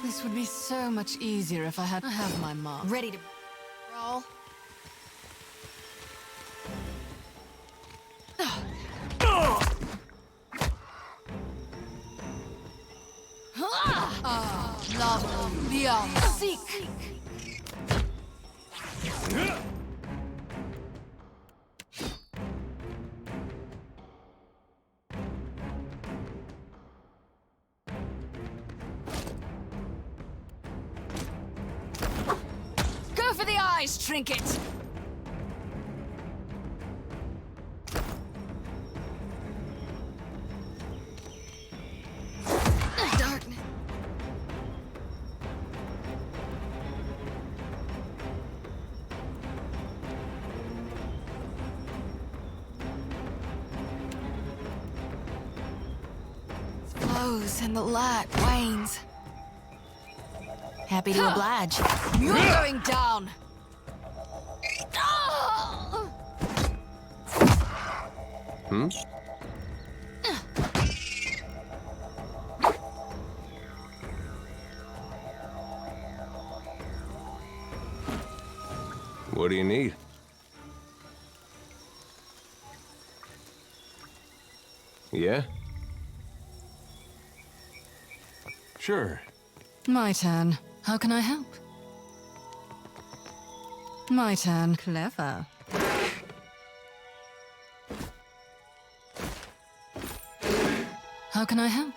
This would be so much easier if I have my mark. Ready to roll. Love beyond seek. Go for the eyes, trinket. Darkness. Flows and the light wanes. Happy to oblige. You're going down. Hmm? What do you need? Yeah? Sure. My turn. How can I help? My turn. Clever. How can I help?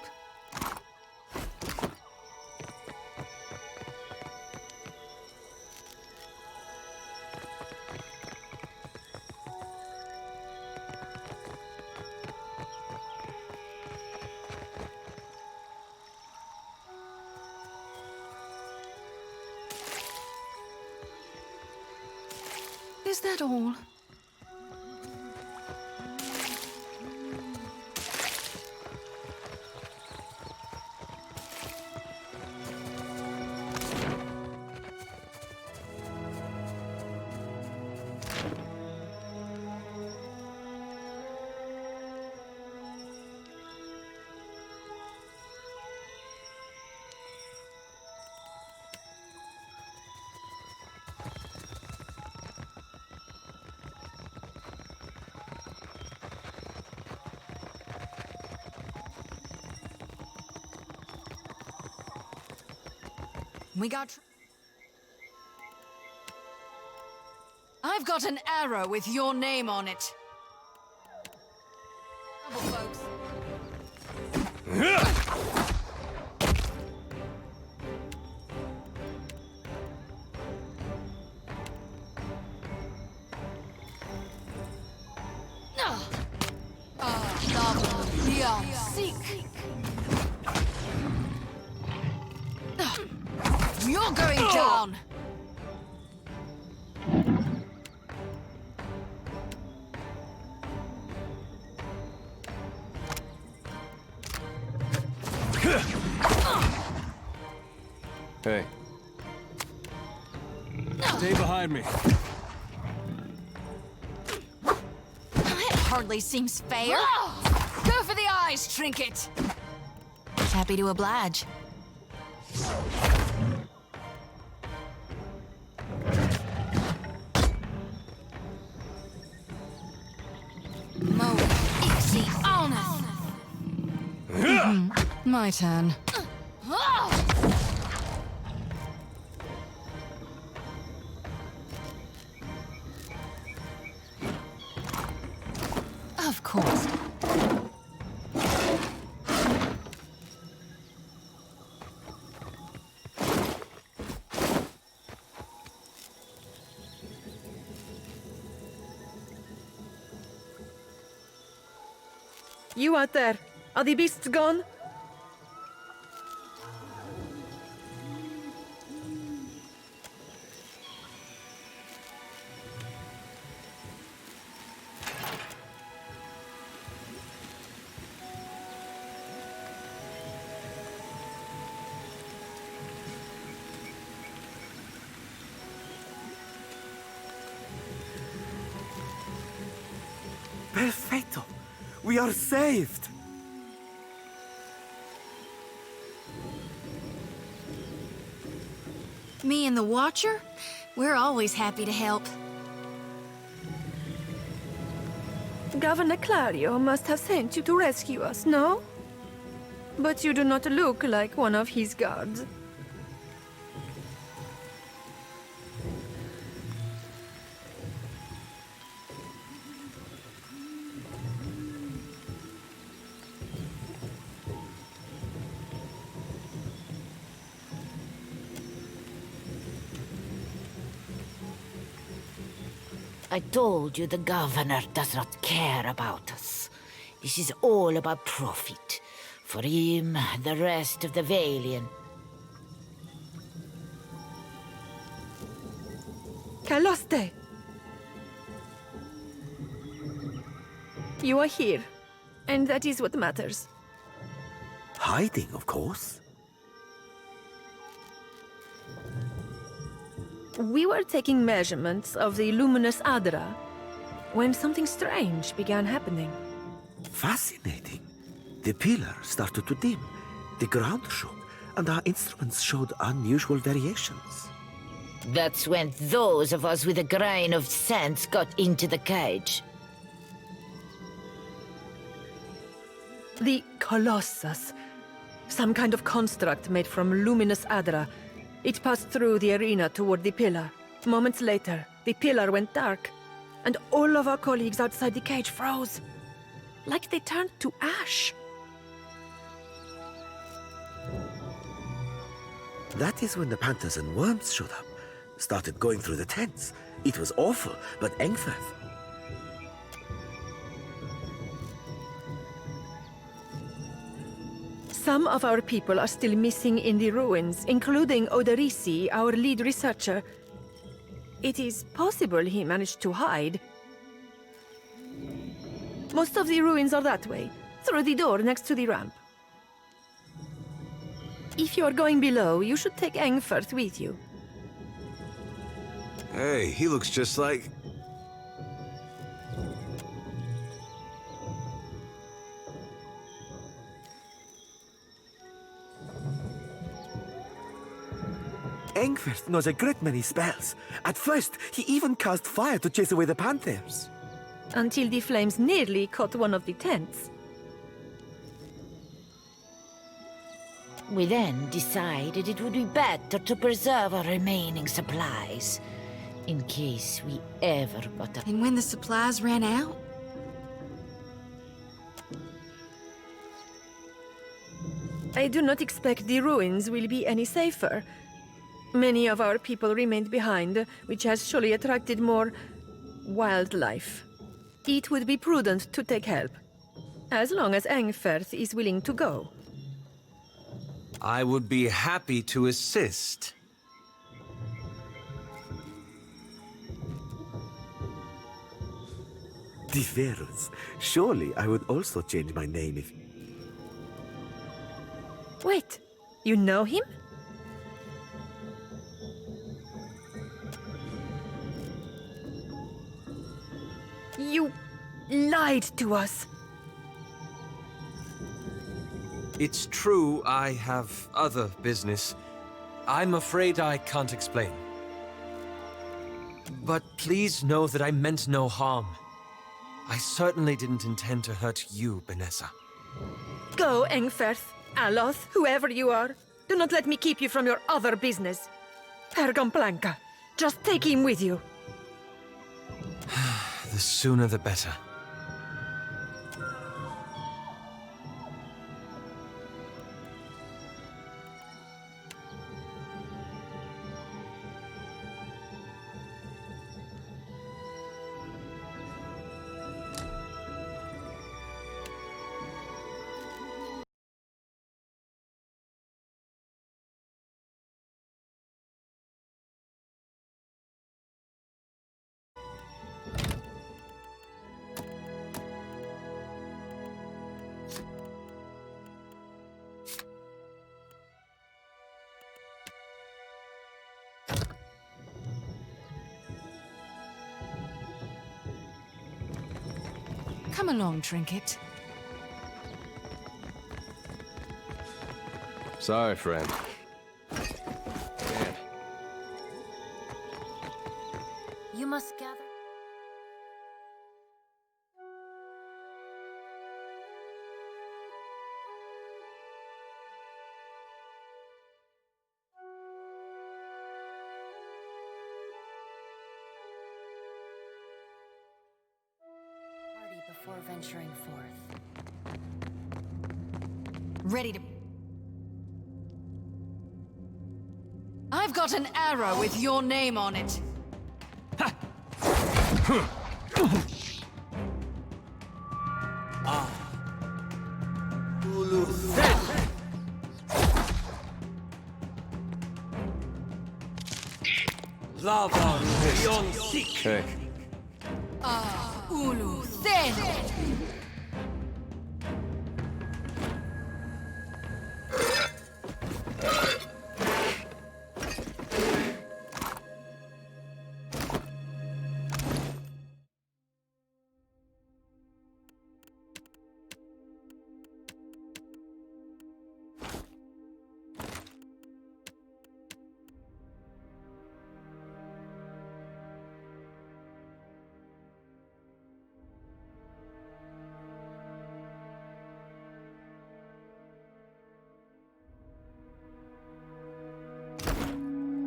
Is that all? We got... I've got an arrow with your name on it. Trouble, folks. Novel beyond seek. You're going down! Hey. Stay behind me. It hardly seems fair. Go for the eyes, trinket! Happy to oblige. My turn. Of course. You out there, are the beasts gone? Perfetto! We are saved! me and the Watcher, we're always happy to help. Governor Clario must have sent you to rescue us, no? But you do not look like one of his guards. I told you the governor does not care about us. This is all about profit. For him, the rest of the Valiant. Caloste! You are here, and that is what matters. Hiding, of course. We were taking measurements of the luminous Adra when something strange began happening. Fascinating. The pillar started to dim, the ground shook, and our instruments showed unusual variations. That's when those of us with a grain of sense got into the cage. The Colossus. Some kind of construct made from luminous Adra. It passed through the arena toward the pillar. Moments later, the pillar went dark, and all of our colleagues outside the cage froze. Like they turned to ash. That is when the panthers and worms showed up. Started going through the tents. It was awful, but Engfirth. Some of our people are still missing in the ruins, including Oderisi, our lead researcher. It is possible he managed to hide. Most of the ruins are that way, through the door next to the ramp. If you are going below, you should take Engfirth with you. Hey, he looks just like... Engfirth knows a great many spells. At first, he even cast fire to chase away the panthers. Until the flames nearly caught one of the tents. We then decided it would be better to preserve our remaining supplies, in case we ever got a... And when the supplies ran out? I do not expect the ruins will be any safer. Many of our people remained behind, which has surely attracted more wildlife. It would be prudent to take help, as long as Engfirth is willing to go. I would be happy to assist. Diverus. Surely I would also change my name if... Wait, you know him? You lied to us. It's true I have other business. I'm afraid I can't explain. But please know that I meant no harm. I certainly didn't intend to hurt you, Benessa. Go, Engfirth, Aloth, whoever you are. Do not let me keep you from your other business. Pergam Blanca, just take him with you. The sooner the better. Come along, Trinket. Sorry, friend. Man, before venturing forth. Ready to... I've got an arrow with your name on it. Lava beyond seek. Hey, Ulu Thin!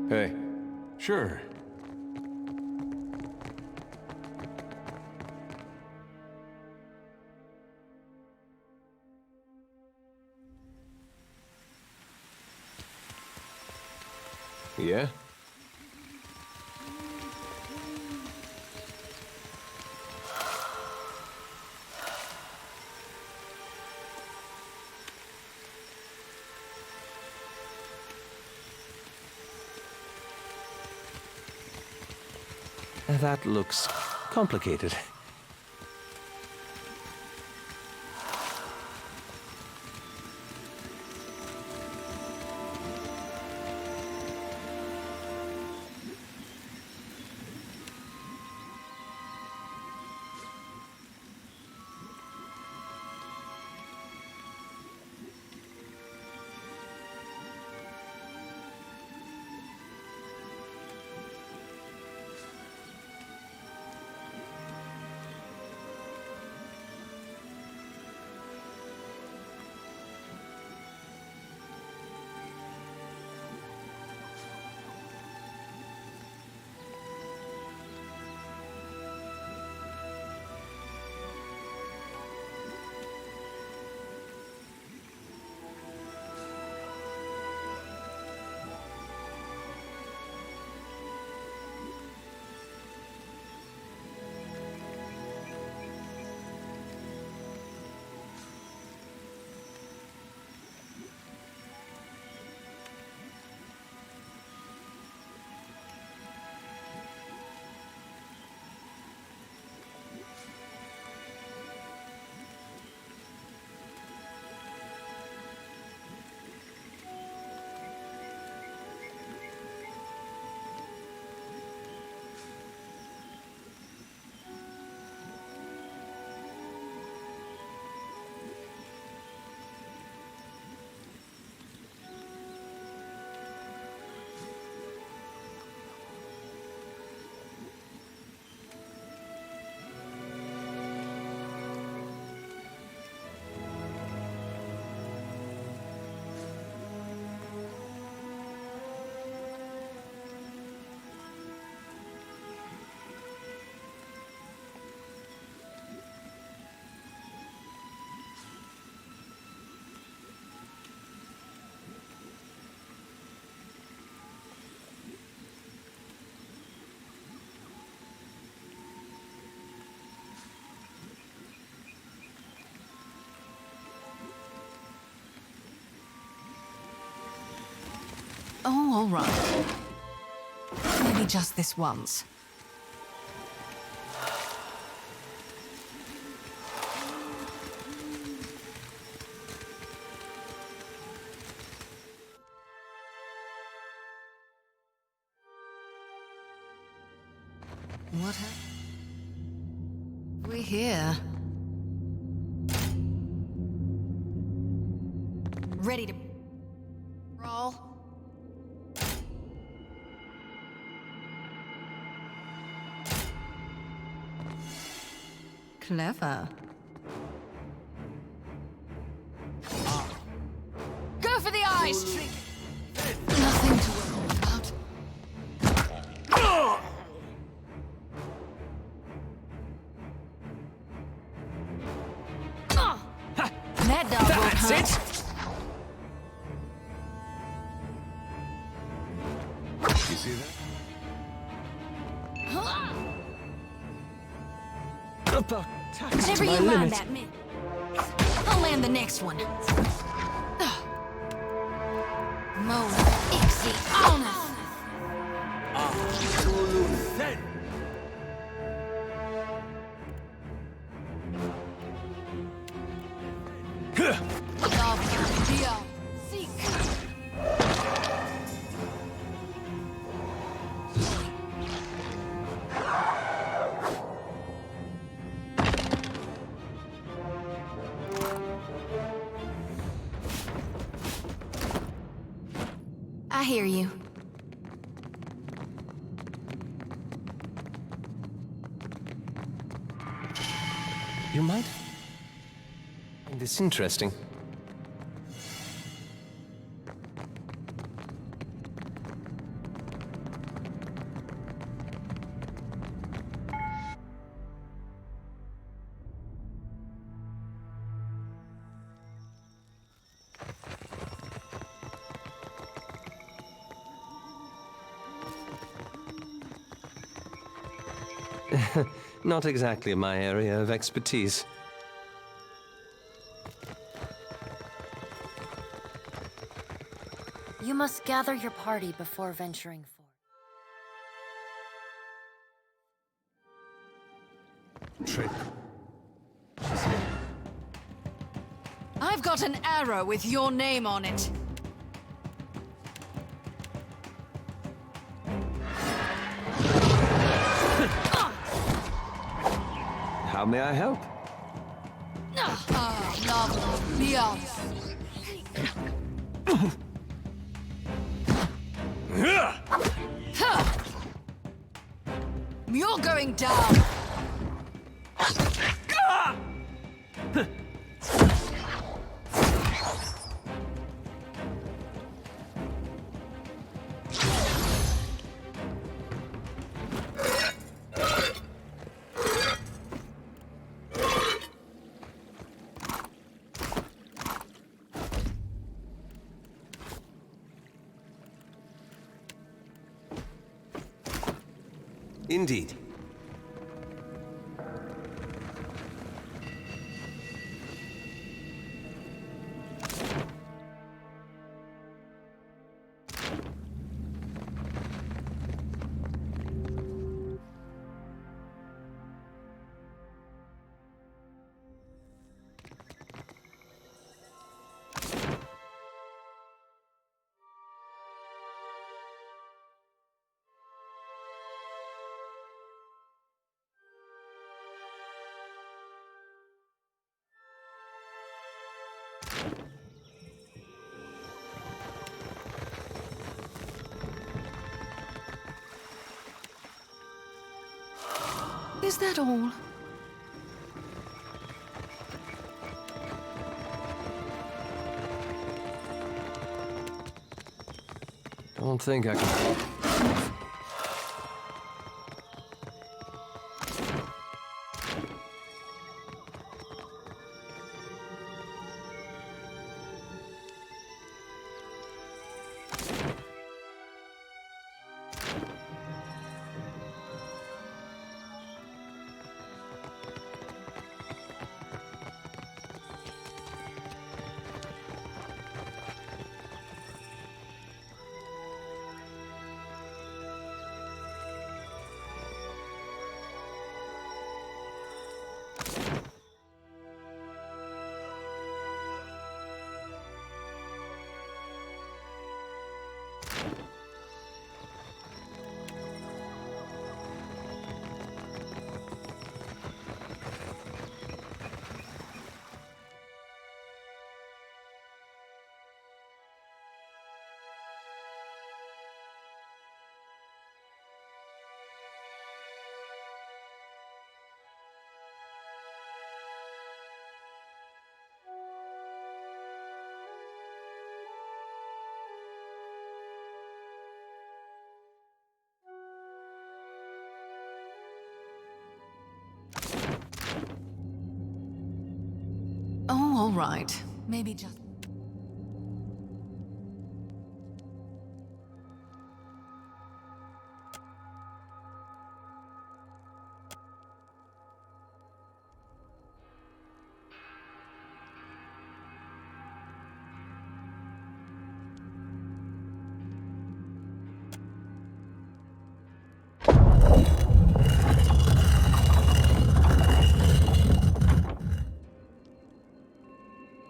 hey. Sure. Yeah? That looks complicated. Oh, all right. Maybe just this once. What we here? Ready to roll? Clever. Go for the eyes, trick. Nothing to worry about. That dog won't That's hunt. it! You see that? About taxed Never my you mind limit. that man. I'll land the next one. Mo Ixie Honest. I hear you. You might find this interesting. Not exactly my area of expertise. You must gather your party before venturing forth. Trick. I've got an arrow with your name on it. How may I help? You're going down. Indeed. Is that all? Don't think I can. Oh, all right. Maybe just...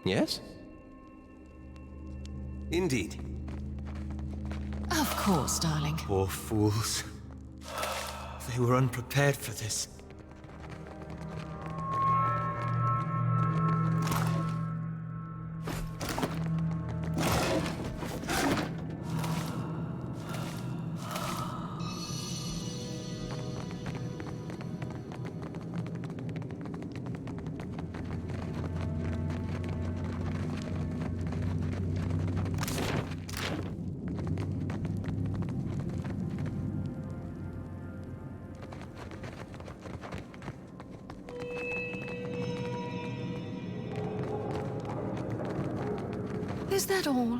Yes? Indeed. Of course, darling. Poor fools. They were unprepared for this. Is that all?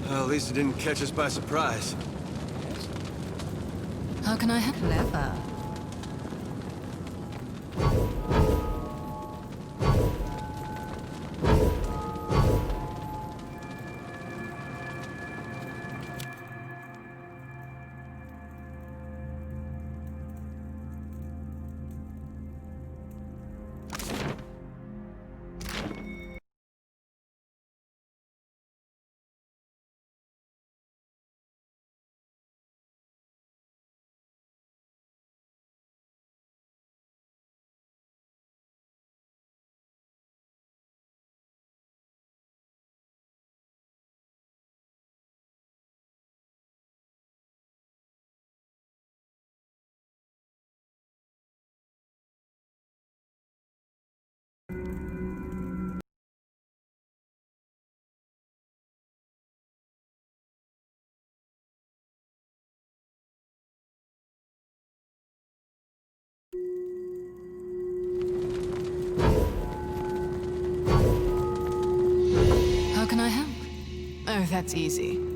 Well, at least it didn't catch us by surprise. How can I help? Clever. How can I help? Oh, that's easy.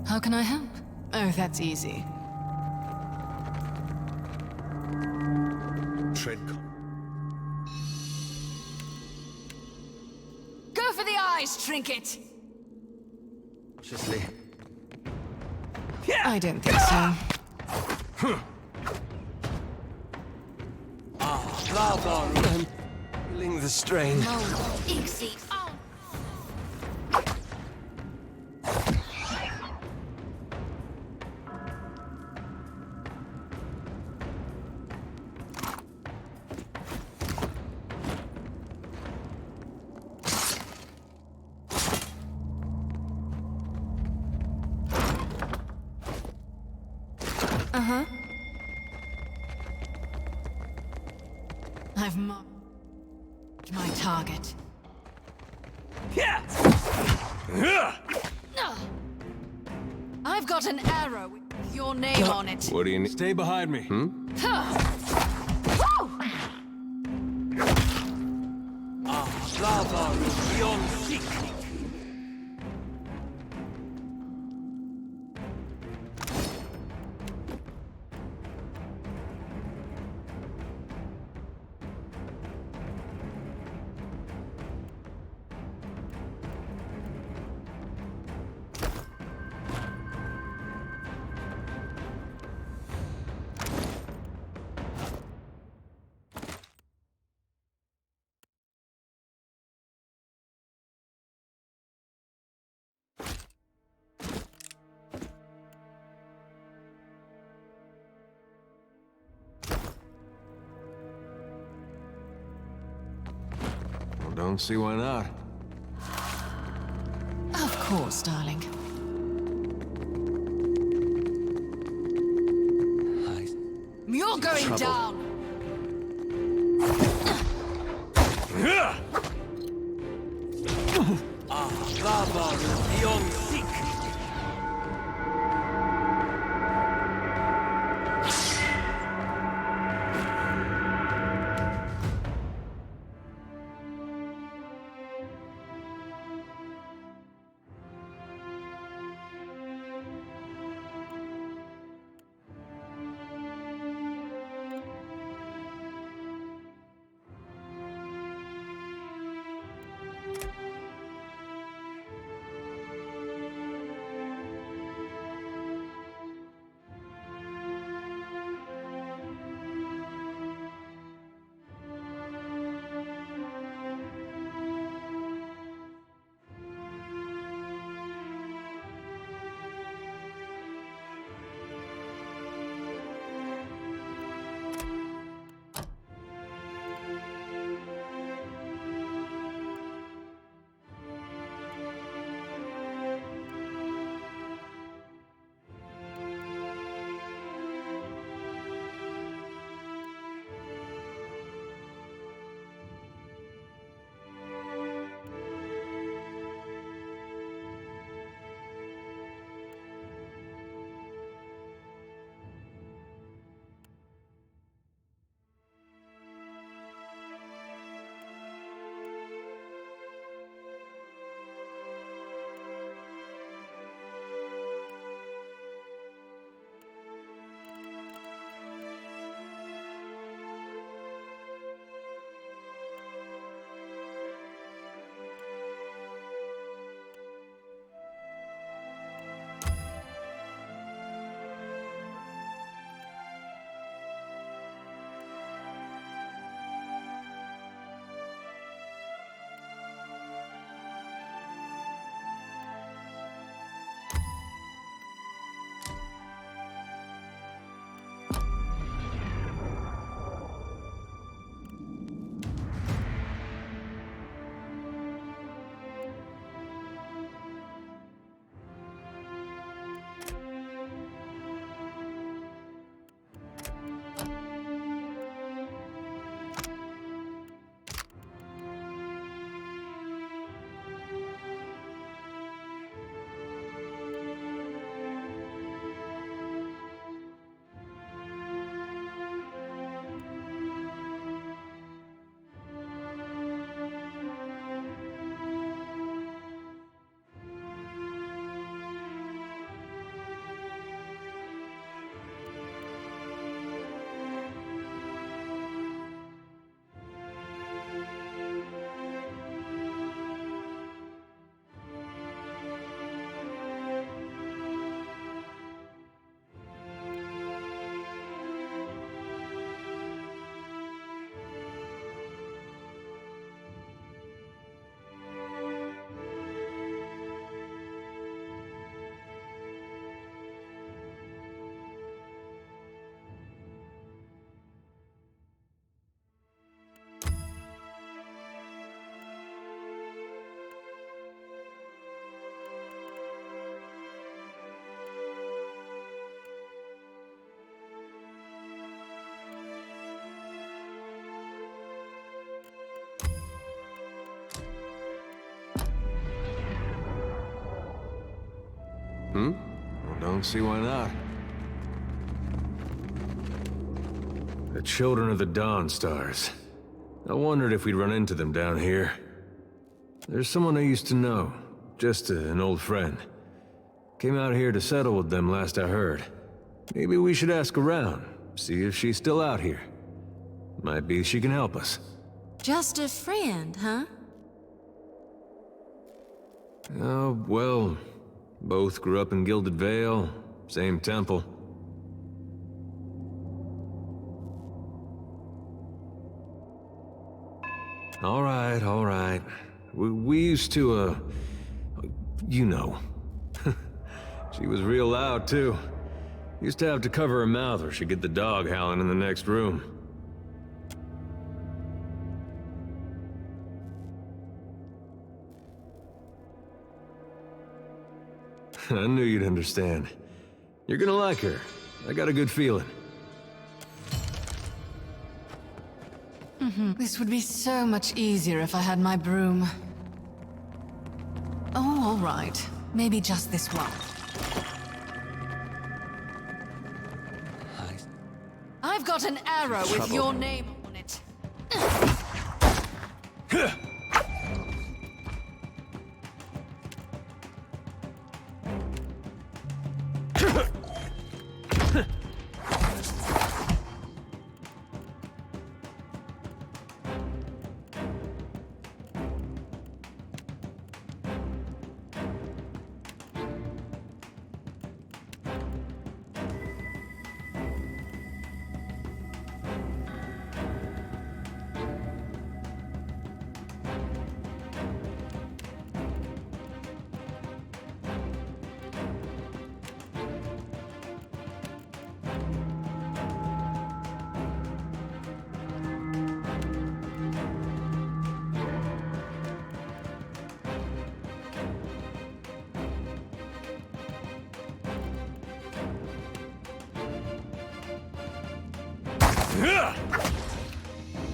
How can I help? Oh, that's easy. Tread Go for the eyes, Trinket! Cautiously. I don't think so. I'm feeling the strain. Uh-huh. I've marked my target. I've got an arrow with your name on it. What do you need? Stay behind me. Lava beyond seek. Well, don't see why not. Of course, darling. You're going down! Lava beyond seek. don't see why not. The Children of the Dawn Stars. I wondered if we'd run into them down here. There's someone I used to know. Just an old friend. Came out here to settle with them last I heard. Maybe we should ask around, see if she's still out here. Might be she can help us. Just a friend, huh? Oh, well, both grew up in Gilded Vale, same temple. All right. We used to, you know. She was real loud, too. Used to have to cover her mouth or she'd get the dog howling in the next room. I knew you'd understand. You're gonna like her. I got a good feeling. This would be so much easier if I had my broom. Oh, all right. Maybe just this one. I've got an arrow with your name on it.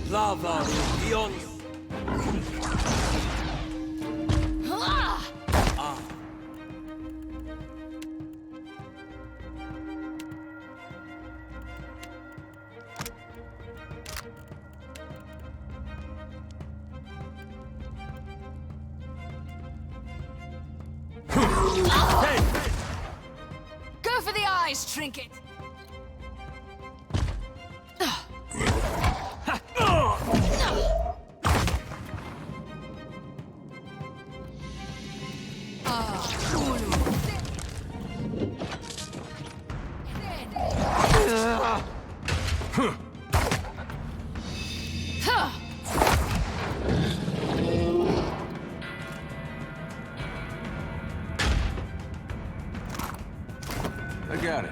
Lava beyond. Go for the eyes, trinket! I got it.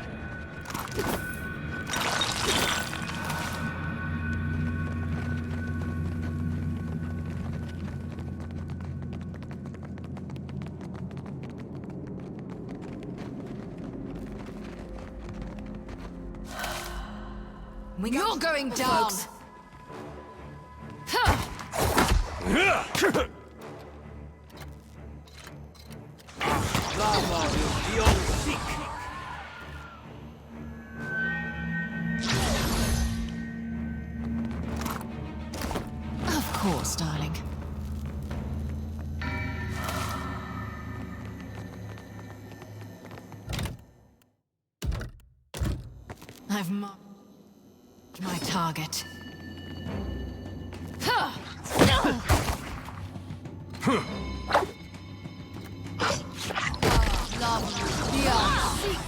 You're going down! Lava beyond seek. Of course, darling. I've marked my target. Love beyond seek.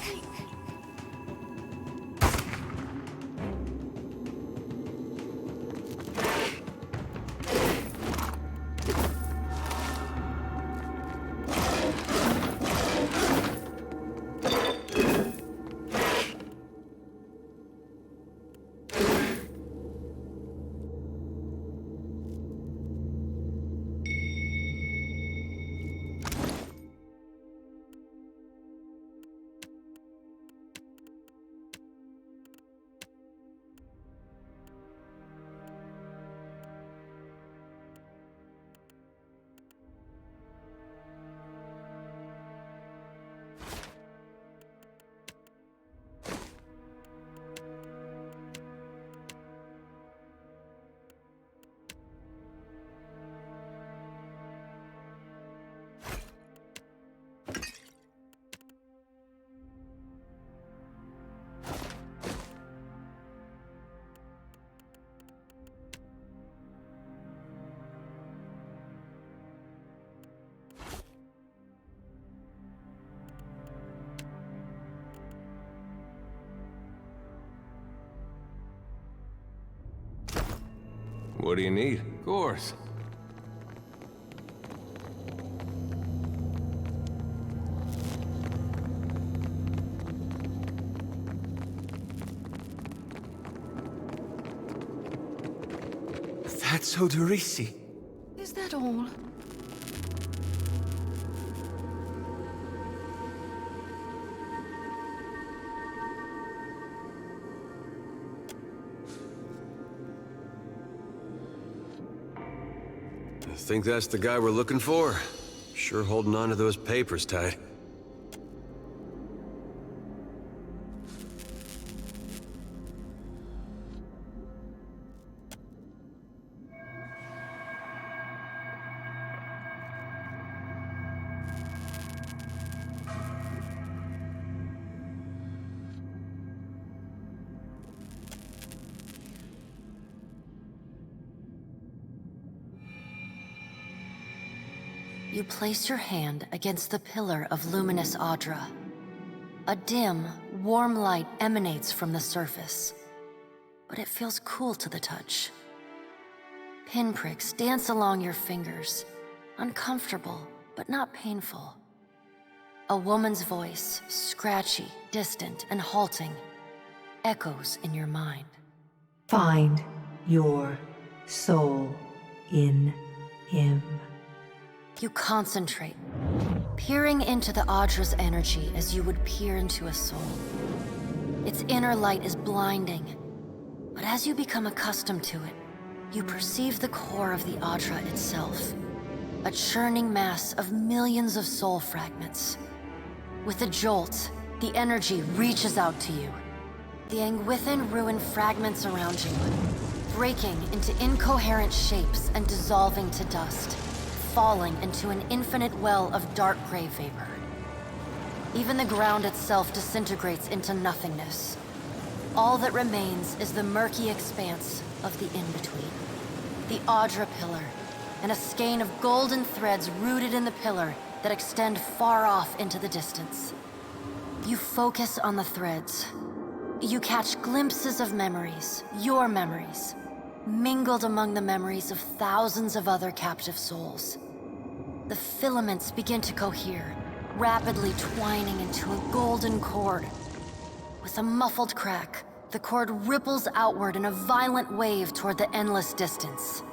What do you need? Of course. That's Odorisi. Is that all? I think that's the guy we're looking for. Sure holding on to those papers tight. You place your hand against the pillar of luminous Audra. A dim, warm light emanates from the surface, but it feels cool to the touch. Pinpricks dance along your fingers, uncomfortable, but not painful. A woman's voice, scratchy, distant, and halting, echoes in your mind. Find your soul in him. You concentrate, peering into the Audra's energy as you would peer into a soul. Its inner light is blinding, but as you become accustomed to it, you perceive the core of the Audra itself, a churning mass of millions of soul fragments. With a jolt, the energy reaches out to you. The Anguithan ruin fragments around you, breaking into incoherent shapes and dissolving to dust, falling into an infinite well of dark gray vapor. Even the ground itself disintegrates into nothingness. All that remains is the murky expanse of the in-between. The Audra Pillar, and a skein of golden threads rooted in the pillar that extend far off into the distance. You focus on the threads. You catch glimpses of memories, your memories, mingled among the memories of thousands of other captive souls. The filaments begin to cohere, rapidly twining into a golden cord. With a muffled crack, the cord ripples outward in a violent wave toward the endless distance.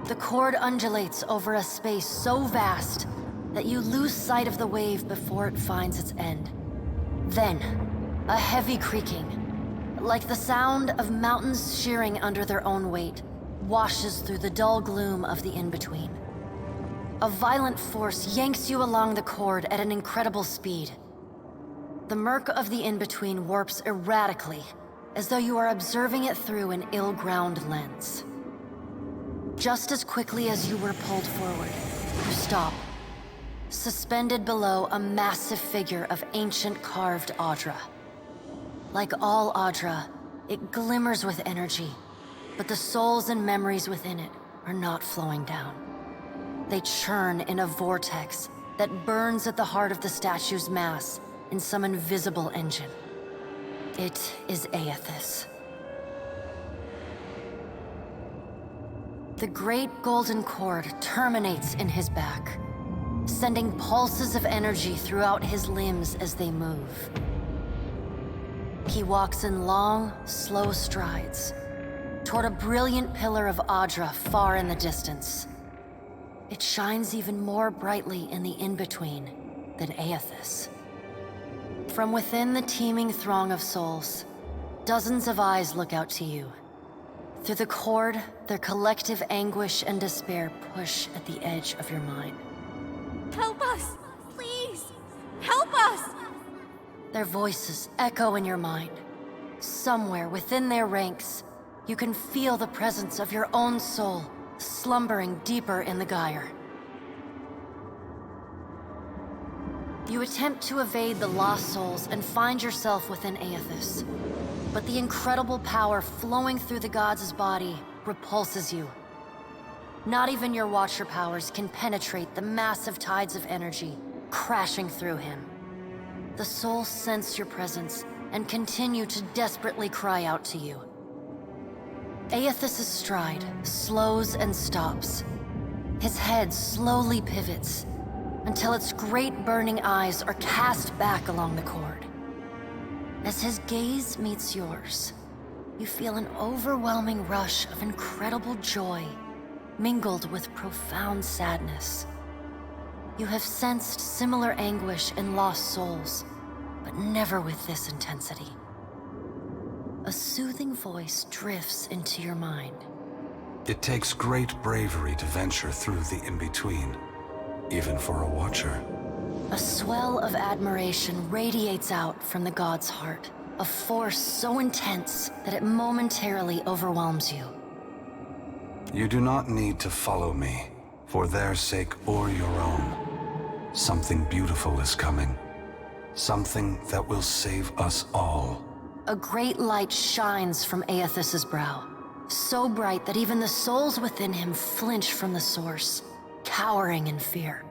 The cord undulates over a space so vast that you lose sight of the wave before it finds its end. Then, a heavy creaking, like the sound of mountains shearing under their own weight, washes through the dull gloom of the in-between. A violent force yanks you along the cord at an incredible speed. The murk of the in-between warps erratically, as though you are observing it through an ill-ground lens. Just as quickly as you were pulled forward, you stop, suspended below a massive figure of ancient carved Audra. Like all Audra, it glimmers with energy, but the souls and memories within it are not flowing down. They churn in a vortex that burns at the heart of the statue's mass in some invisible engine. It is Aethys. The great golden cord terminates in his back, sending pulses of energy throughout his limbs as they move. He walks in long, slow strides toward a brilliant pillar of Audra far in the distance. It shines even more brightly in the in-between than Aethys. From within the teeming throng of souls, dozens of eyes look out to you. Through the cord, their collective anguish and despair push at the edge of your mind. Help us! Please! Help us! Their voices echo in your mind. Somewhere within their ranks, you can feel the presence of your own soul slumbering deeper in the gyre. You attempt to evade the lost souls and find yourself within Aethys. But the incredible power flowing through the god's body repulses you. Not even your Watcher powers can penetrate the massive tides of energy crashing through him. The souls sense your presence and continue to desperately cry out to you. Aethys' stride slows and stops. His head slowly pivots until its great burning eyes are cast back along the cord. As his gaze meets yours, you feel an overwhelming rush of incredible joy mingled with profound sadness. You have sensed similar anguish in lost souls, but never with this intensity. A soothing voice drifts into your mind. It takes great bravery to venture through the in-between, even for a watcher. A swell of admiration radiates out from the god's heart, a force so intense that it momentarily overwhelms you. You do not need to follow me, for their sake or your own. Something beautiful is coming. Something that will save us all. A great light shines from Aethys' brow, so bright that even the souls within him flinch from the source, cowering in fear.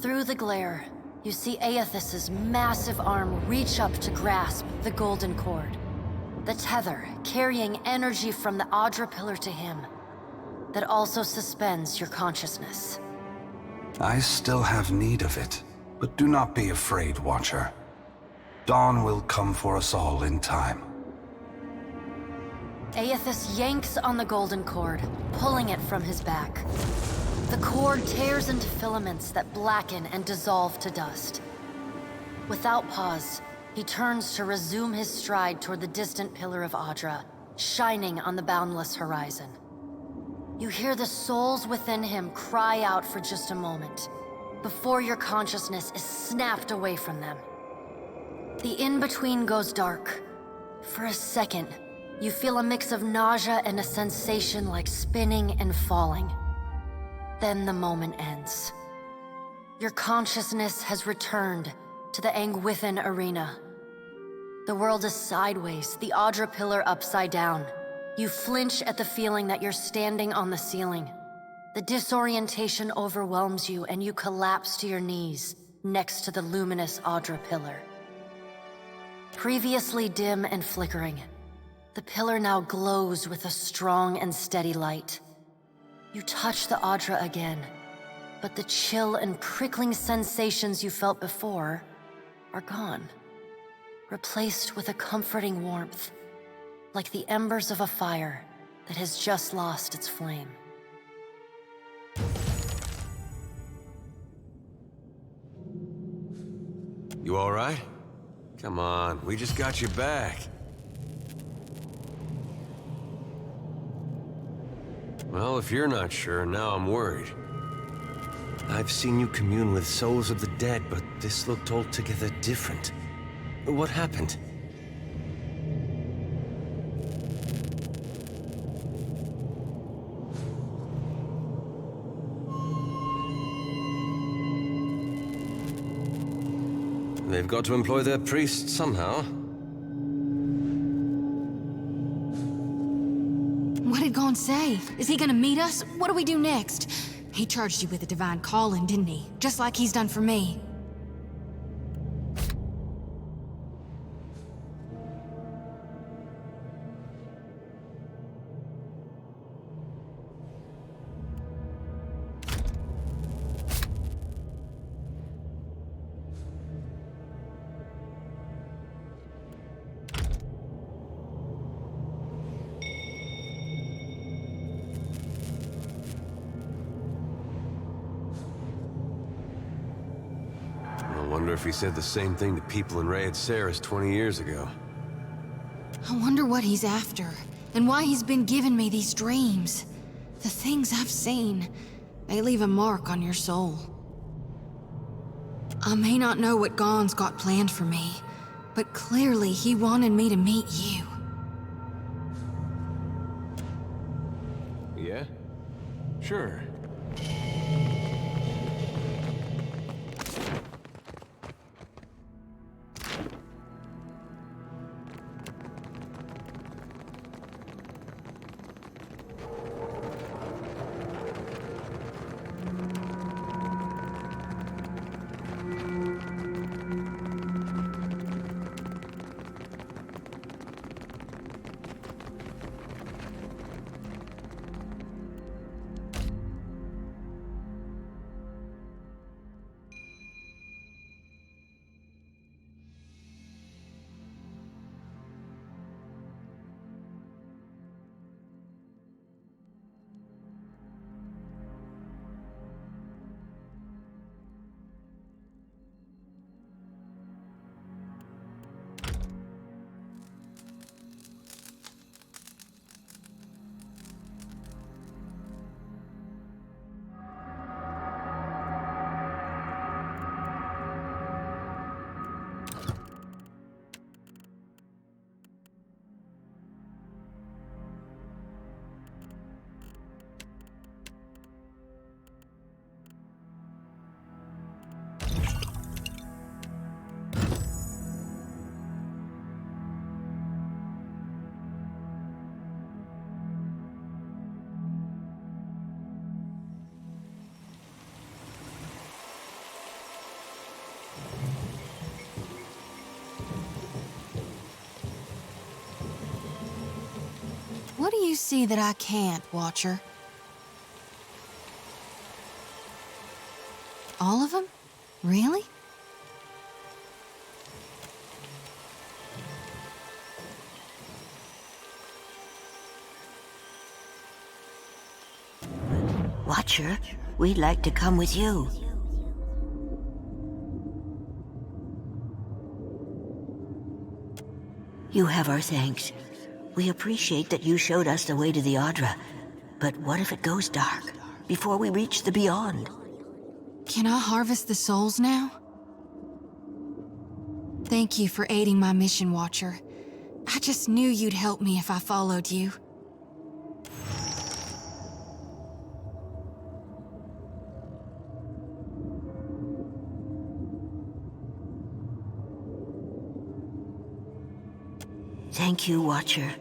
Through the glare, you see Aethys' massive arm reach up to grasp the golden cord. The tether carrying energy from the Audra pillar to him, that also suspends your consciousness. I still have need of it, but do not be afraid, Watcher. Dawn will come for us all in time. Aethys yanks on the golden cord, pulling it from his back. The cord tears into filaments that blacken and dissolve to dust. Without pause, he turns to resume his stride toward the distant pillar of Audra, shining on the boundless horizon. You hear the souls within him cry out for just a moment, before your consciousness is snapped away from them. The in-between goes dark. For a second, you feel a mix of nausea and a sensation like spinning and falling. Then the moment ends. Your consciousness has returned to the Angwithan arena. The world is sideways, the Audra pillar upside down. You flinch at the feeling that you're standing on the ceiling. The disorientation overwhelms you and you collapse to your knees next to the luminous Audra pillar. Previously dim and flickering, the pillar now glows with a strong and steady light. You touch the Audra again, but the chill and prickling sensations you felt before are gone, replaced with a comforting warmth, like the embers of a fire that has just lost its flame. You all right? Come on, we just got you back. Well, if you're not sure, now I'm worried. I've seen you commune with souls of the dead, but this looked altogether different. What happened? They've got to employ their priests somehow. What did Gon say? Is he gonna meet us? What do we do next? He charged you with a divine calling, didn't he? Just like he's done for me. I wonder if he said the same thing to people in Rayed Saris 20 years ago. I wonder what he's after, and why he's been giving me these dreams. The things I've seen, they leave a mark on your soul. I may not know what Gon's got planned for me, but clearly he wanted me to meet you. Yeah? Sure. What do you see that I can't, Watcher? All of them? Really? Watcher, we'd like to come with you. You have our thanks. We appreciate that you showed us the way to the Audra. But what if it goes dark, before we reach the Beyond? Can I harvest the souls now? Thank you for aiding my mission, Watcher. I just knew you'd help me if I followed you. Thank you, Watcher.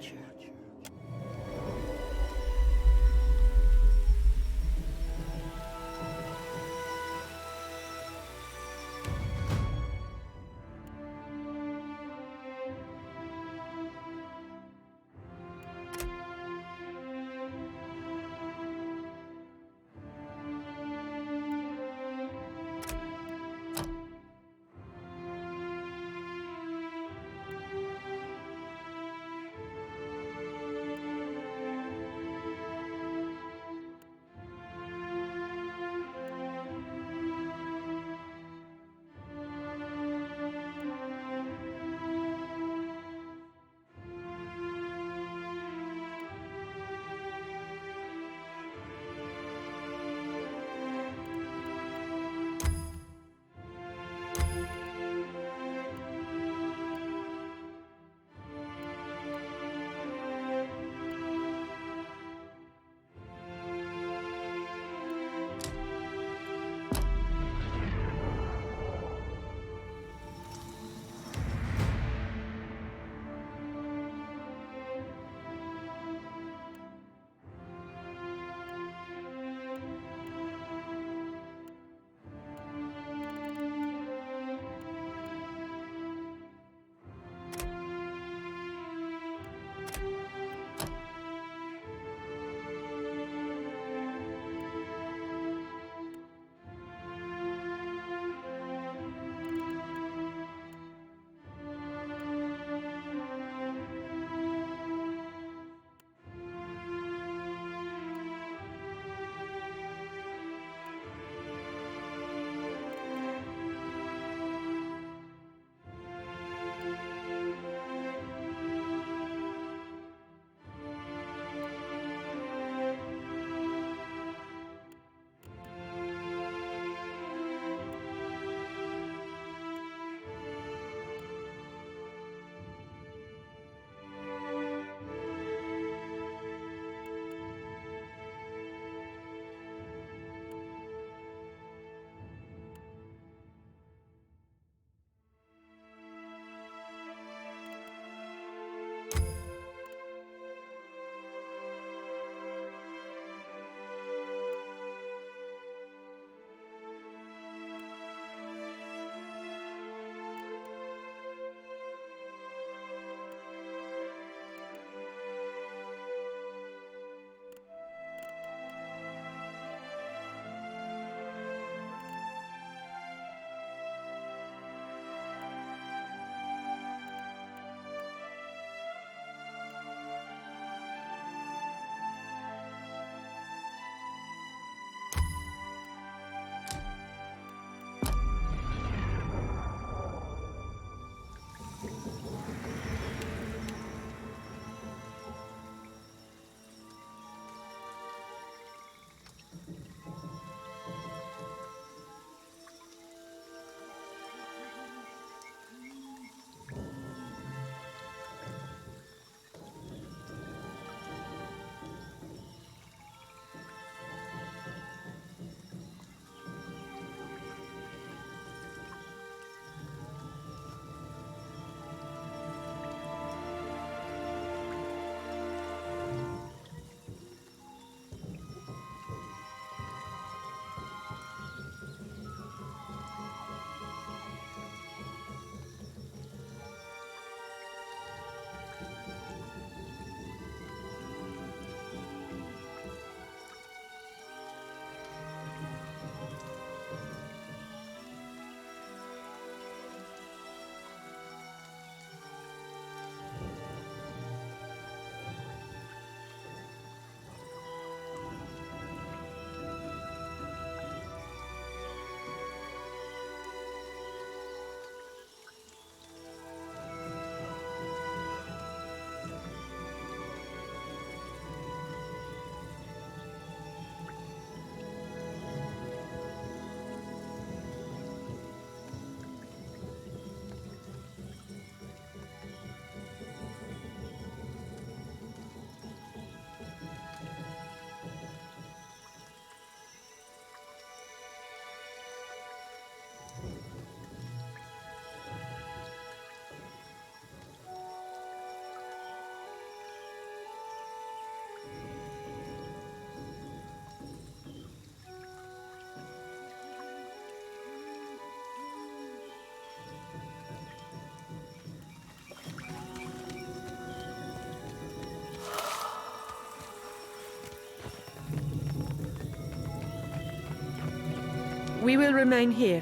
We will remain here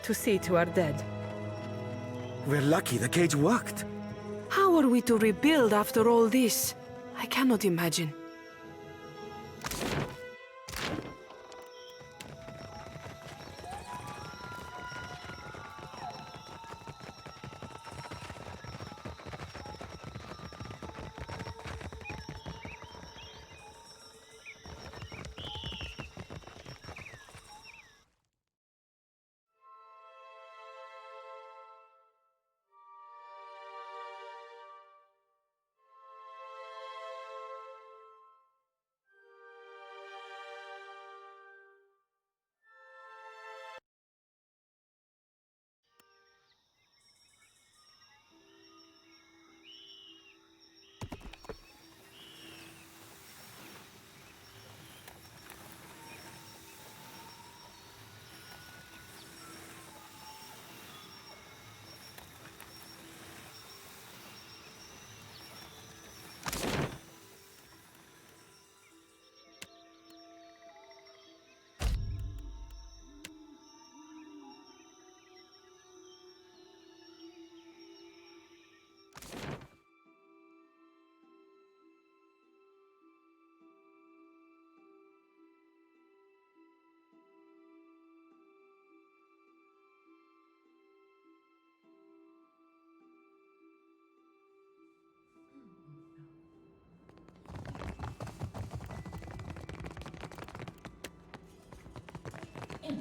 to see to our dead. We're lucky the cage worked. How are we to rebuild after all this? I cannot imagine.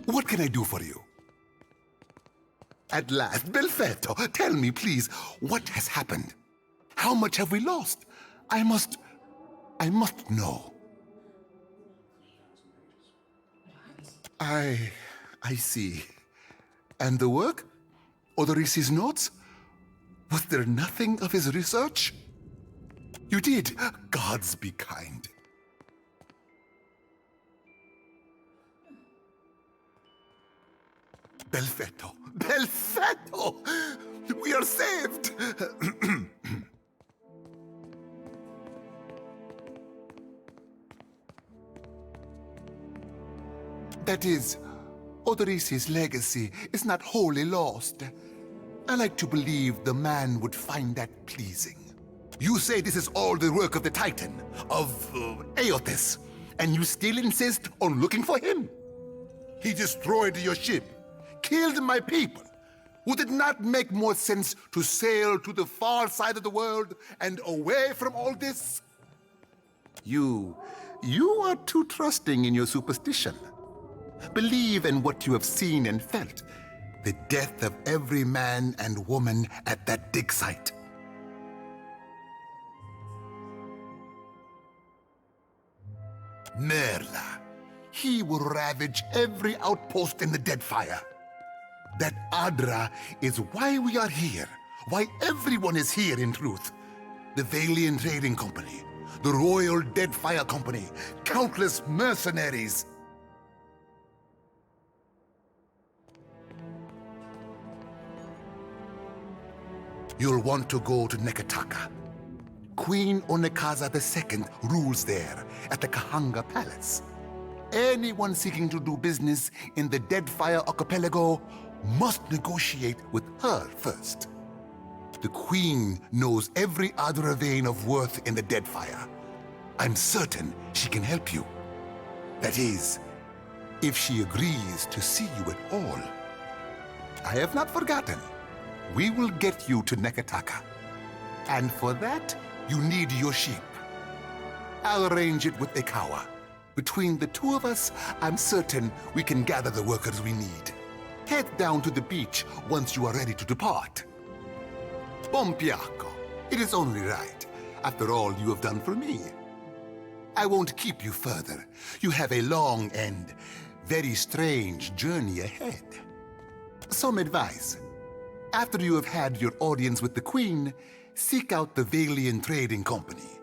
What can I do for you? At last, Belfetto, tell me, please, what has happened? How much have we lost? I must know. I see. And the work? Odorisi's notes? Was there nothing of his research? You did. Gods be kind. Belfetto! Belfetto! We are saved! That is, Odorisi's legacy is not wholly lost. I like to believe the man would find that pleasing. You say this is all the work of the Titan, of Aothis, and you still insist on looking for him? He destroyed your ship, killed my people. Would it not make more sense to sail to the far side of the world and away from all this? You are too trusting in your superstition. Believe in what you have seen and felt. The death of every man and woman at that dig site. Merla. He will ravage every outpost in the Deadfire. That Adra is why we are here. Why everyone is here, in truth. The Valiant Trading Company, the Royal Deadfire Company, countless mercenaries. You'll want to go to Nekataka. Queen Onekaza II rules there at the Kahanga Palace. Anyone seeking to do business in the Deadfire Archipelago must negotiate with her first. The Queen knows every other vein of worth in the Deadfire. I'm certain she can help you. That is, if she agrees to see you at all. I have not forgotten. We will get you to Nekataka. And for that, you need your sheep. I'll arrange it with Ikawa. Between the two of us, I'm certain we can gather the workers we need. Head down to the beach once you are ready to depart. Pompiaco, it is only right, after all you have done for me. I won't keep you further. You have a long and very strange journey ahead. Some advice. After you have had your audience with the Queen, seek out the Valiant Trading Company.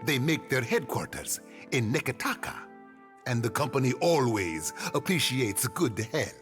They make their headquarters in Nekataka, and the company always appreciates good help.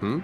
Hmm?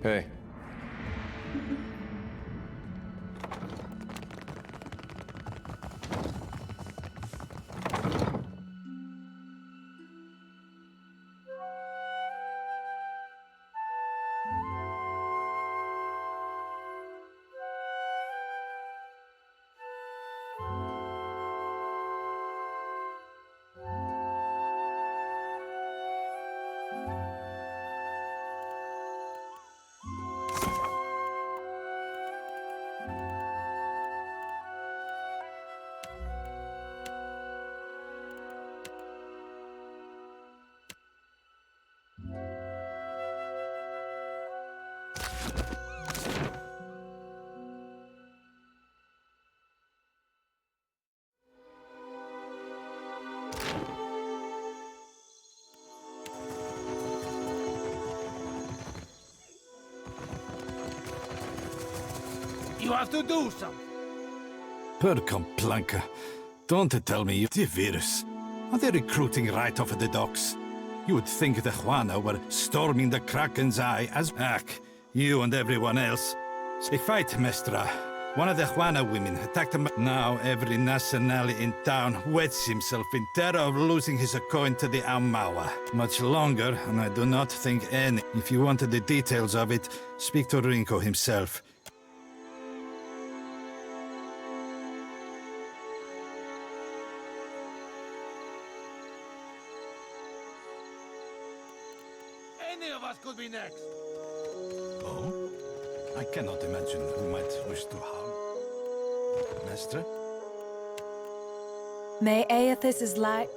Hey. You have to do something. Per complanka. Don't tell me you... The virus. Are they recruiting right off of the docks? You would think the Juana were storming the Kraken's eye as... Ack, you and everyone else. They fight, Mestra. One of the Juana women attacked them. Now every nationality in town wets himself in terror of losing his coin to the Aumaua. Much longer, and I do not think any. If you wanted the details of it, speak to Rinko himself. Any of us could be next. Oh? I cannot imagine who might wish to harm. Mestre? May Aethys' light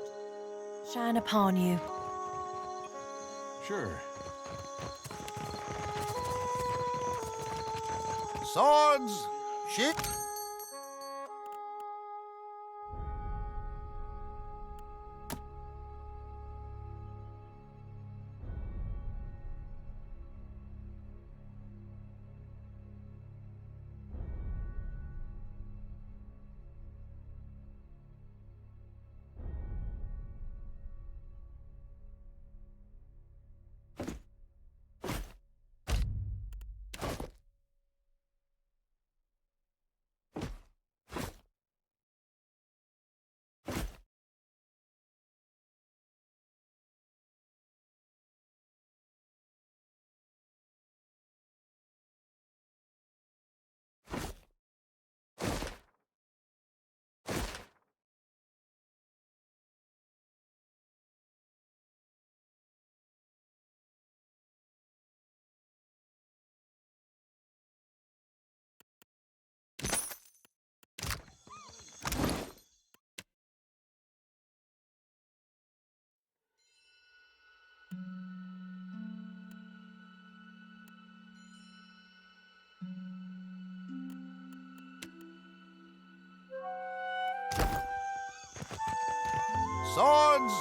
shine upon you. Sure. Swords! Shit! Swords!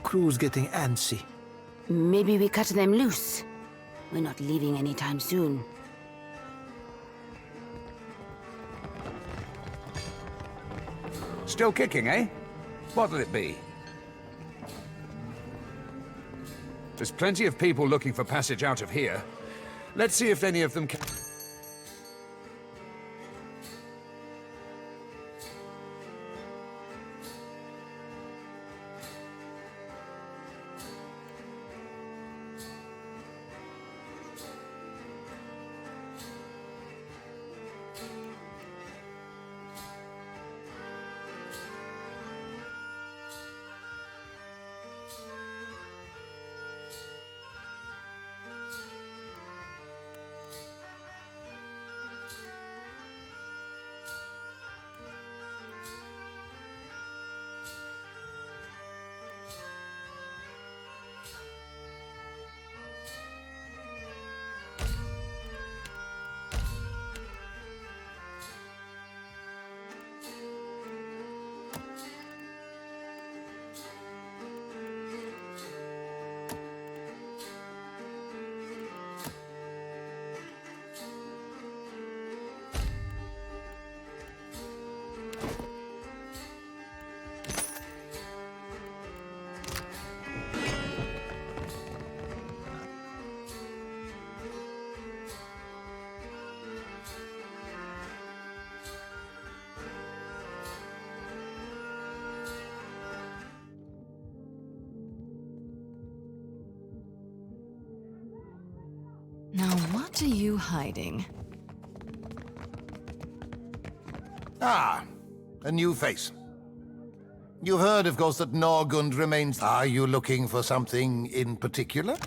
crew's getting antsy. Maybe we cut them loose. We're not leaving anytime soon. Still kicking, eh? What'll it be? There's plenty of people looking for passage out of here. Let's see if any of them can... Now what are you hiding? Ah, a new face. You've heard, of course, that Norgund remains... Are you looking for something in particular?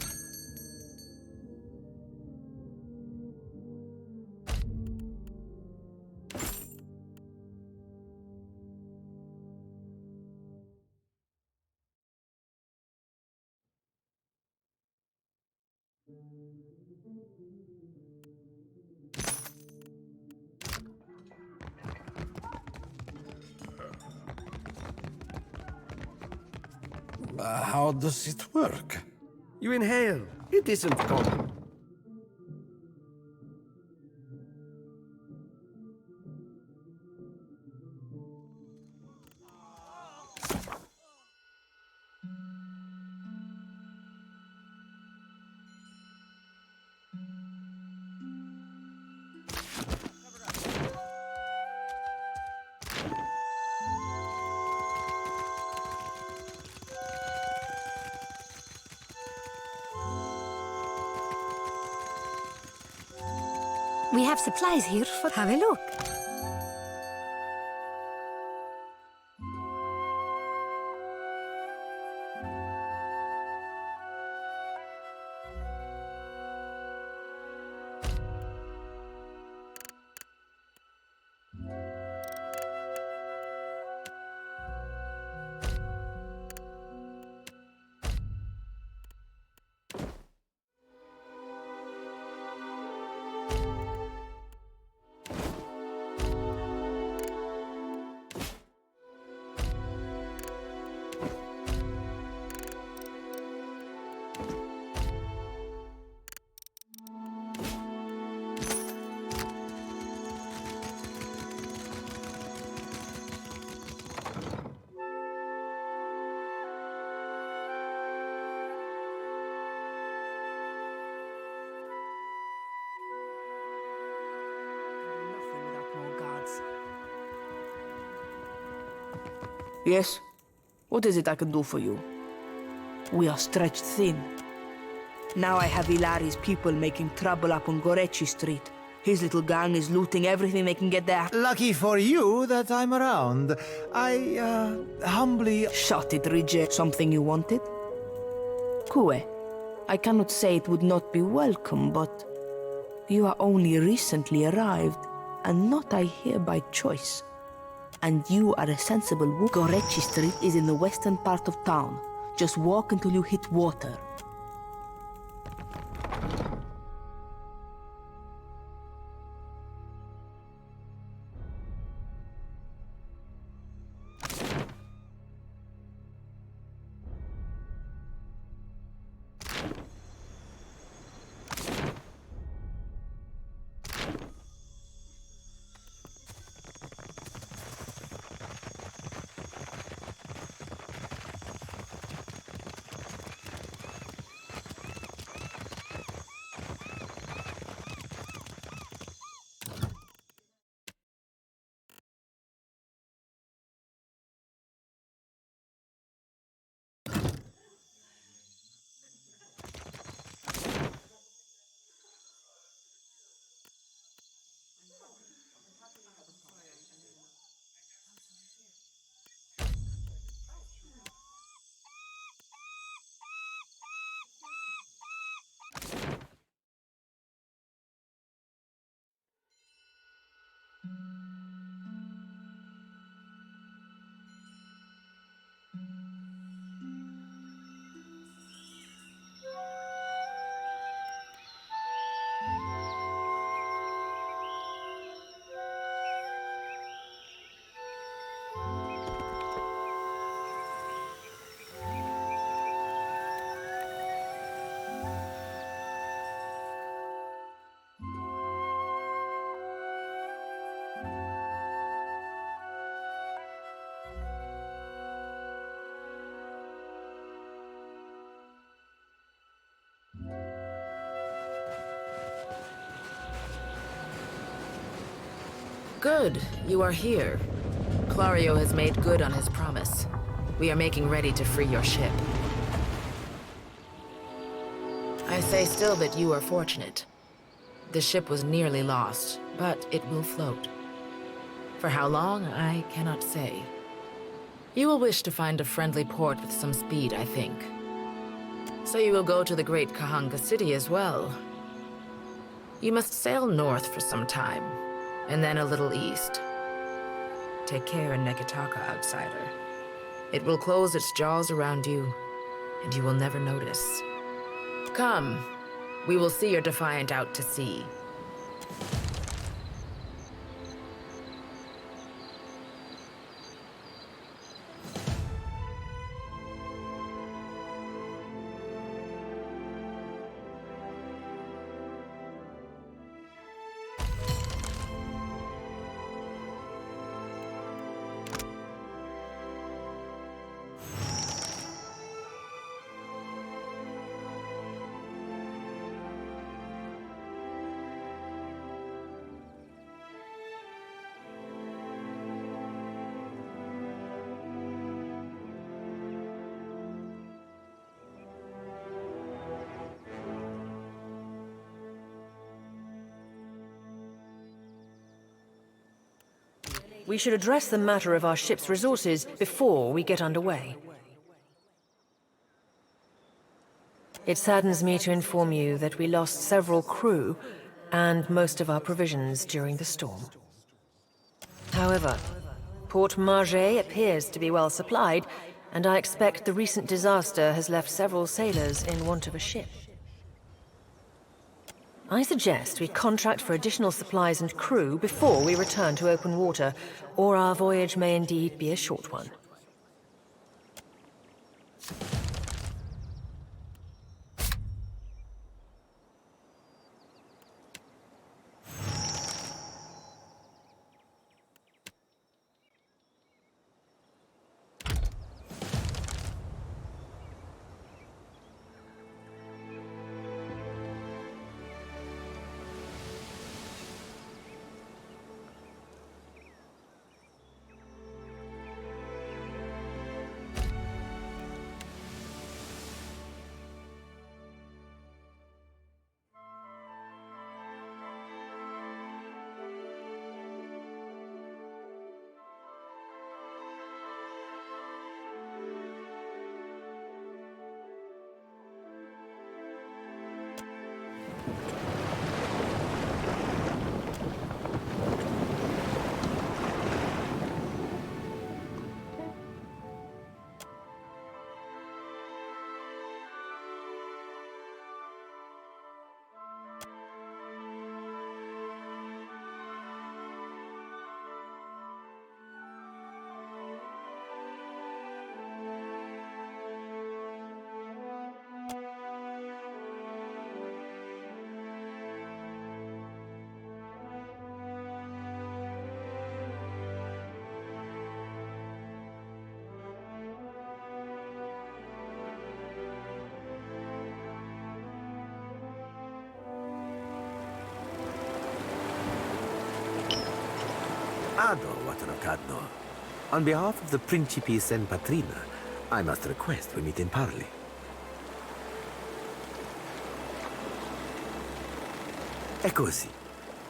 How does it work? You inhale. It isn't common. We have supplies here for... Have a look. Yes? What is it I can do for you? We are stretched thin. Now I have Ilari's people making trouble up on Gorechi Street. His little gang is looting everything they can get there. Lucky for you that I'm around. I, humbly... Shut it, reject. Something you wanted? Kue, I cannot say it would not be welcome, but... You are only recently arrived, and not I here by choice. And you are a sensible woman. Gorechi Street is in the western part of town. Just walk until you hit water. Good, you are here. Clario has made good on his promise. We are making ready to free your ship. I say still that you are fortunate. The ship was nearly lost, but it will float. For how long, I cannot say. You will wish to find a friendly port with some speed, I think. So you will go to the great Kahanga city as well. You must sail north for some time, and then a little east. Take care in Neketaka, outsider. It will close its jaws around you, and you will never notice. Come, we will see your Defiant out to sea. We should address the matter of our ship's resources before we get underway. It saddens me to inform you that we lost several crew and most of our provisions during the storm. However, Port Margé appears to be well supplied, and I expect the recent disaster has left several sailors in want of a ship. I suggest we contract for additional supplies and crew before we return to open water, or our voyage may indeed be a short one. Ado, Watanokadno. On behalf of the Principes and Patrina, I must request we meet in parley. Eccoci.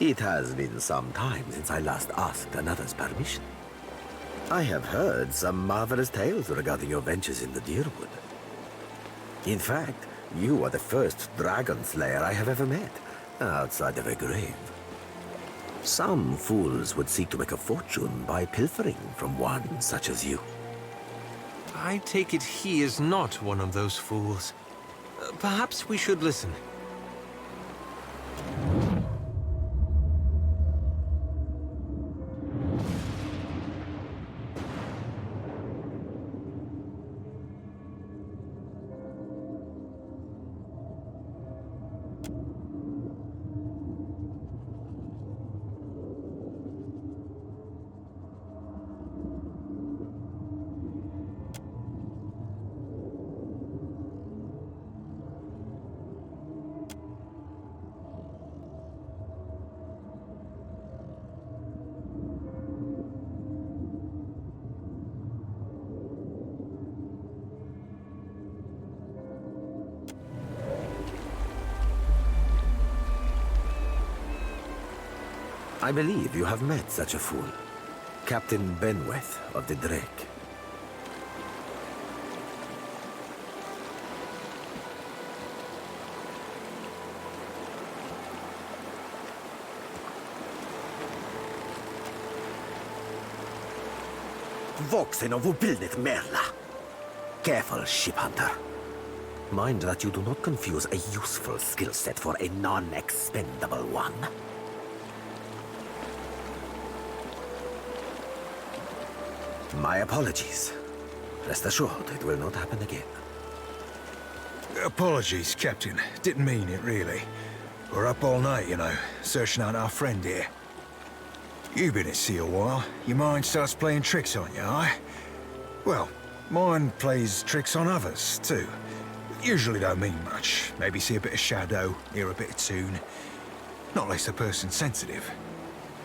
It has been some time since I last asked another's permission. I have heard some marvelous tales regarding your ventures in the Deerwood. In fact, you are the first dragon slayer I have ever met, outside of a grave. Some fools would seek to make a fortune by pilfering from one such as you. I take it he is not one of those fools. Perhaps we should listen. I believe you have met such a fool. Captain Benweth of the Drake. Voksen of Ubildet Merla. Careful, ship hunter. Mind that you do not confuse a useful skill set for a non-expendable one. My apologies. Rest assured, it will not happen again. Apologies, Captain. Didn't mean it, really. We're up all night, you know, searching out our friend here. You've been at sea a while. Your mind starts playing tricks on you, aye? Well, mine plays tricks on others, too. Usually don't mean much. Maybe see a bit of shadow, hear a bit of tune. Not unless the person's sensitive.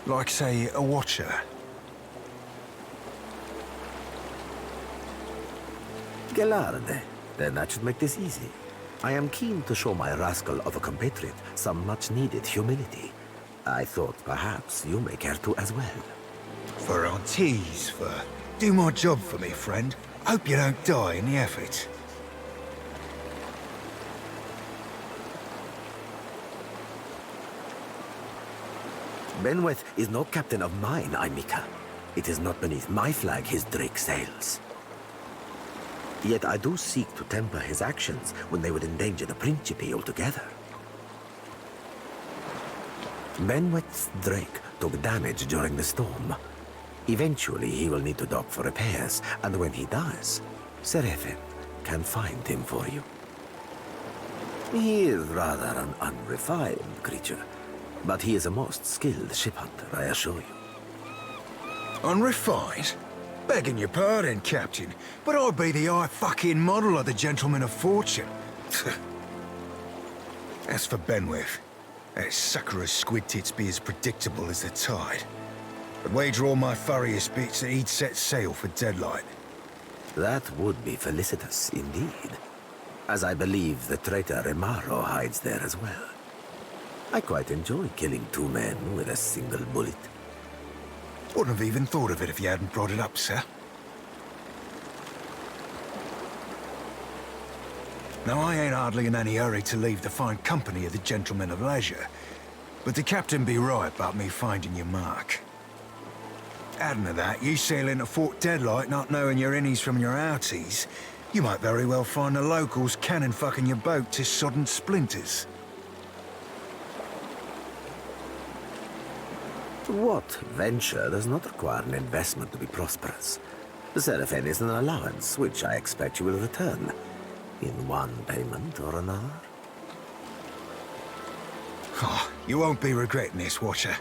Like, say, a watcher. Gelarde. Then that should make this easy. I am keen to show my rascal of a compatriot some much-needed humility. I thought perhaps you may care to as well. For on tease, for do my job for me, friend. Hope you don't die in the effort. Benweth is no captain of mine, Aimika. It is not beneath my flag his Drake sails. Yet I do seek to temper his actions when they would endanger the Principe altogether. Benweth's Drake took damage during the storm. Eventually he will need to dock for repairs, and when he does, Seraphin can find him for you. He is rather an unrefined creature, but he is a most skilled ship hunter, I assure you. Unrefined? Begging your pardon, Captain, but I'd be the high fucking model of the gentleman of fortune. As for Benweth, that sucker of squid tits be as predictable as the tide. I'd wager all my furriest bits that he'd set sail for Deadlight. That would be felicitous indeed, as I believe the traitor Remaro hides there as well. I quite enjoy killing two men with a single bullet. Wouldn't have even thought of it if you hadn't brought it up, sir. Now, I ain't hardly in any hurry to leave the fine company of the gentlemen of leisure, but the captain be right about me finding your mark. Adding to that, you sail into Fort Deadlight not knowing your innies from your outies, you might very well find the locals cannon fucking your boat to sodden splinters. What venture does not require an investment to be prosperous? The Seraphin is an allowance, which I expect you will return, in one payment or another. Oh, you won't be regretting this, Watcher.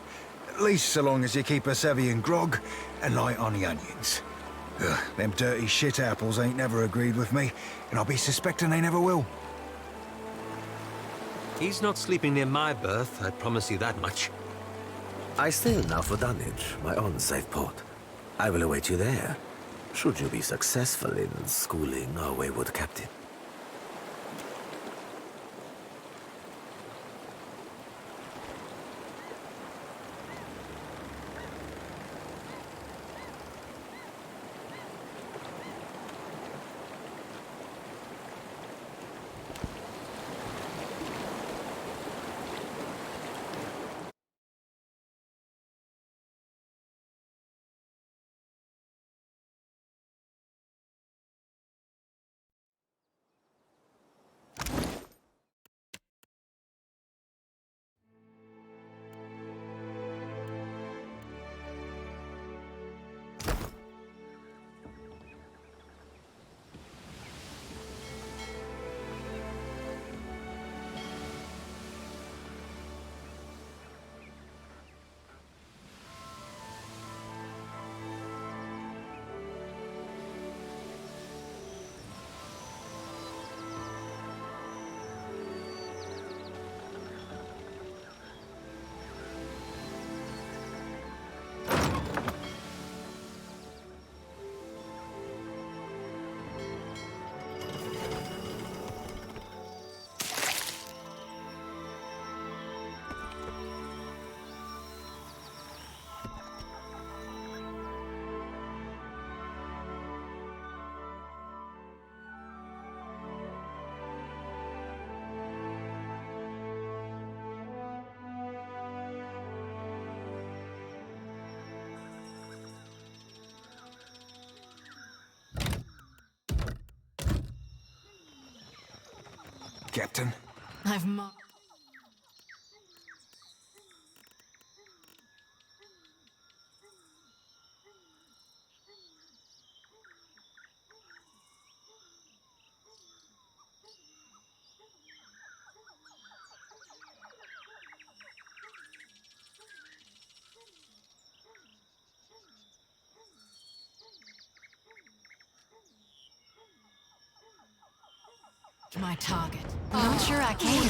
At least so long as you keep us heavy in grog and light on the onions. Ugh, them dirty shit apples ain't never agreed with me, and I'll be suspecting they never will. He's not sleeping near my berth, I promise you that much. I sail now for Dunwich, my own safe port. I will await you there, should you be successful in schooling our wayward captain. Captain. I've my target. I'm not sure I can.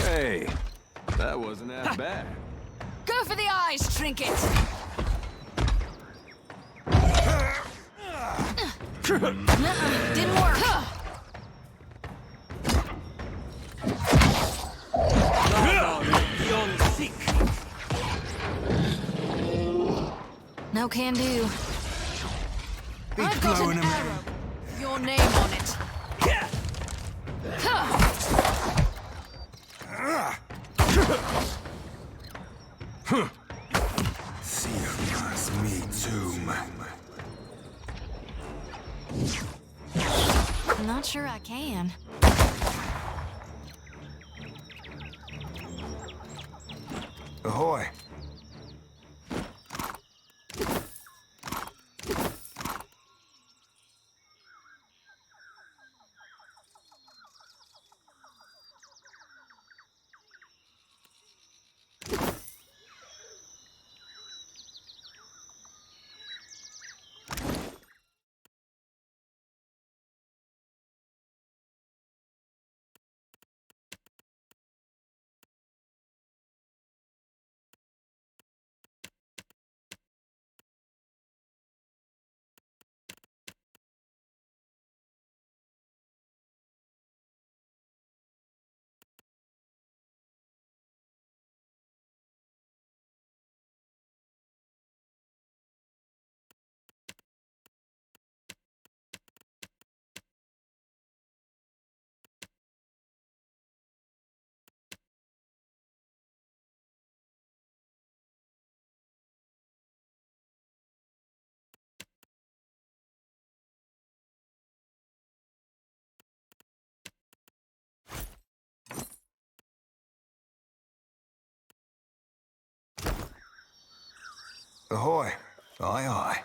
Hey, that wasn't half bad. Go for the eyes, Trinket! Didn't work. No can do. I've got an arrow. Your name on it. Seer's me tomb. I'm not sure I can. Ahoy. Ahoy. Aye, aye.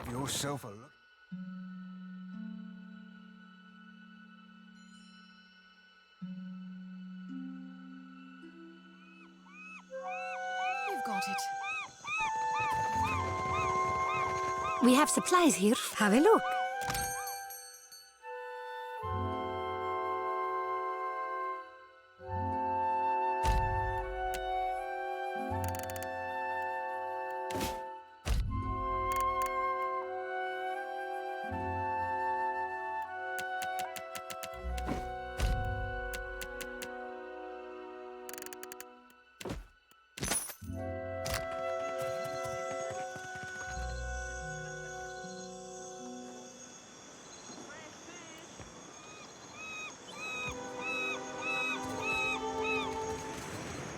Have yourself a look. You've got it. We have supplies here. Have a look.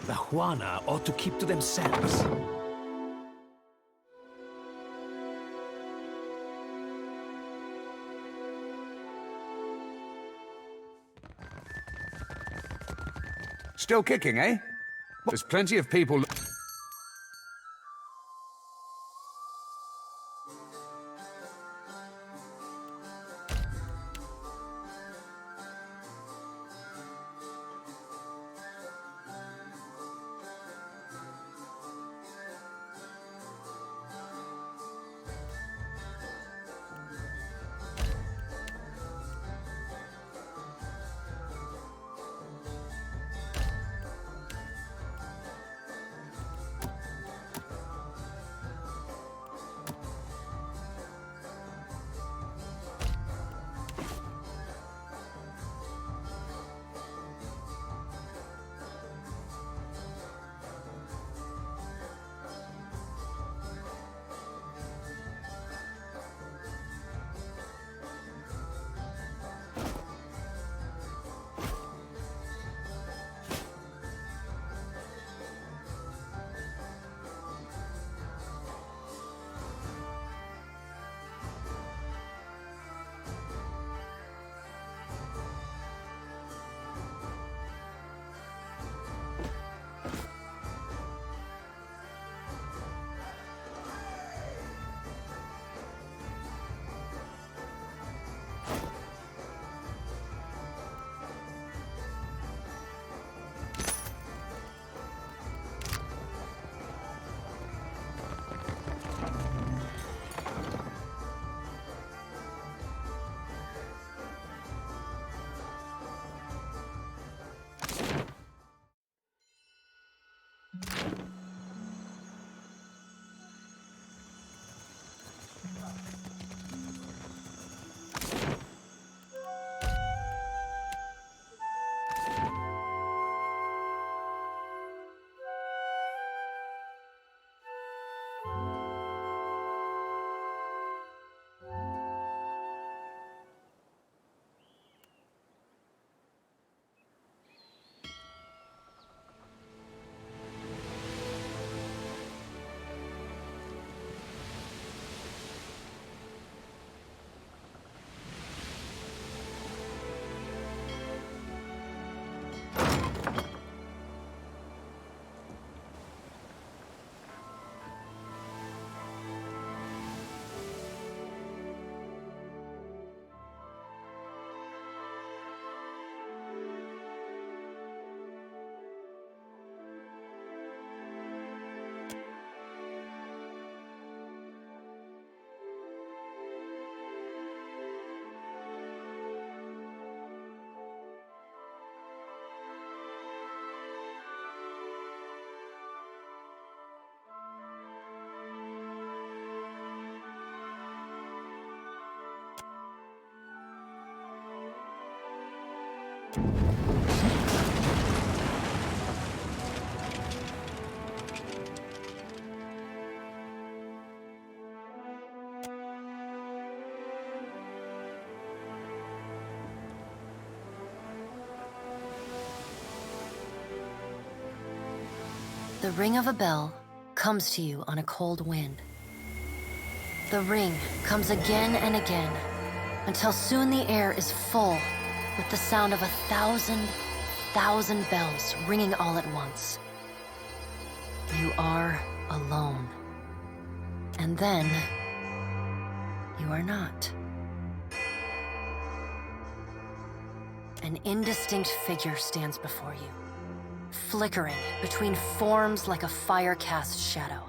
The Juana ought to keep to themselves. Still kicking, eh? There's plenty of people... The ring of a bell comes to you on a cold wind. The ring comes again and again, until soon the air is full with the sound of 1,000,000 bells ringing all at once. You are alone. And then, you are not. An indistinct figure stands before you, flickering between forms like a fire-cast shadow.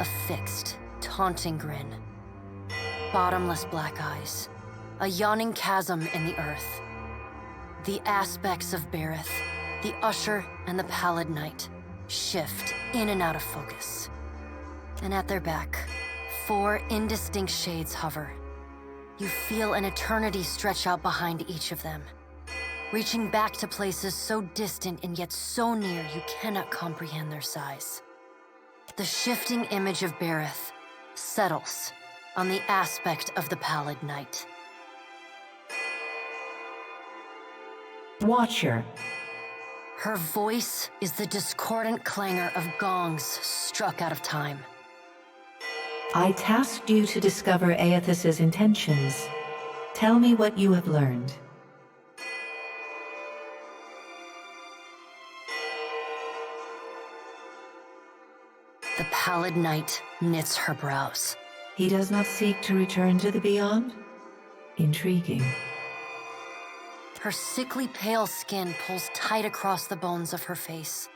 A fixed, taunting grin. Bottomless black eyes. A yawning chasm in the earth. The aspects of Berith, the Usher and the Pallid Knight, shift in and out of focus. And at their back, 4 indistinct shades hover. You feel an eternity stretch out behind each of them, reaching back to places so distant and yet so near you cannot comprehend their size. The shifting image of Berith settles on the aspect of the Pallid Knight. Watcher. Her voice is the discordant clangor of gongs struck out of time. I tasked you to discover Aethys's intentions. Tell me what you have learned. The pallid knight knits her brows. He does not seek to return to the beyond? Intriguing. Her sickly pale skin pulls tight across the bones of her face,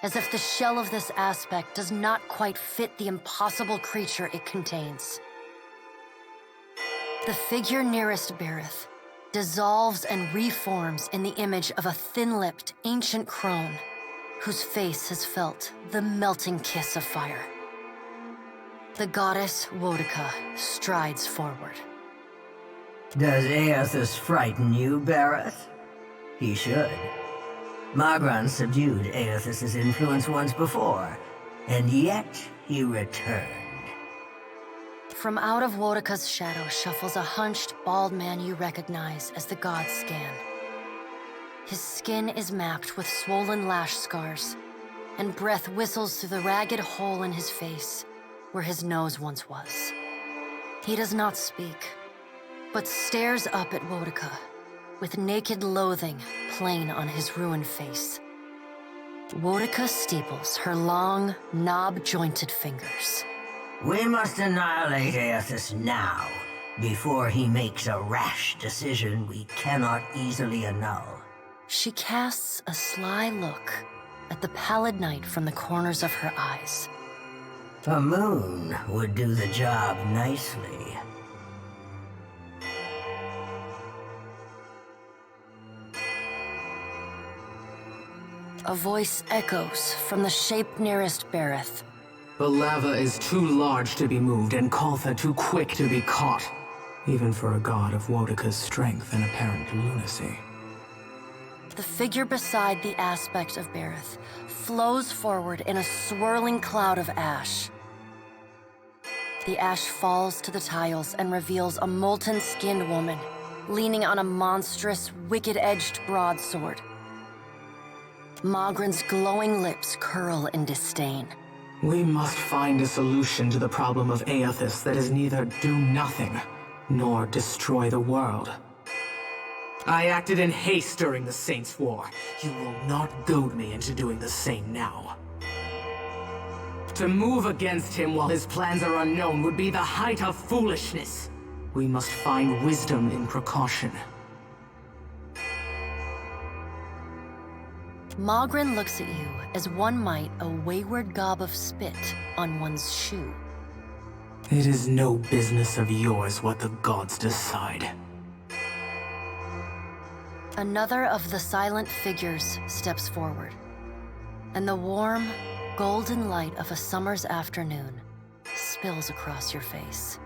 as if the shell of this aspect does not quite fit the impossible creature it contains. The figure nearest Berith dissolves and reforms in the image of a thin-lipped, ancient crone whose face has felt the melting kiss of fire. The goddess Wodika strides forward. Does Aethys frighten you, Berith? He should. Magran subdued Aethys's influence once before, and yet he returned. From out of Wodika's shadow shuffles a hunched, bald man you recognize as the god Scan. His skin is mapped with swollen lash scars, and breath whistles through the ragged hole in his face where his nose once was. He does not speak, but stares up at Wodika with naked loathing plain on his ruined face. Wodika steeples her long, knob-jointed fingers. We must annihilate Aethys now, before he makes a rash decision we cannot easily annul. She casts a sly look at the pallid knight from the corners of her eyes. A moon would do the job nicely. A voice echoes from the shape nearest Berith. The lava is too large to be moved and Koltha too quick to be caught, even for a god of Wodika's strength and apparent lunacy. The figure beside the aspect of Berith flows forward in a swirling cloud of ash. The ash falls to the tiles and reveals a molten-skinned woman leaning on a monstrous, wicked-edged broadsword. Magran's glowing lips curl in disdain. We must find a solution to the problem of Aethys that is neither do nothing, nor destroy the world. I acted in haste during the Saints' War. You will not goad me into doing the same now. To move against him while his plans are unknown would be the height of foolishness. We must find wisdom in precaution. Magran looks at you as one might a wayward gob of spit on one's shoe. It is no business of yours what the gods decide. Another of the silent figures steps forward, and the warm, golden light of a summer's afternoon spills across your face.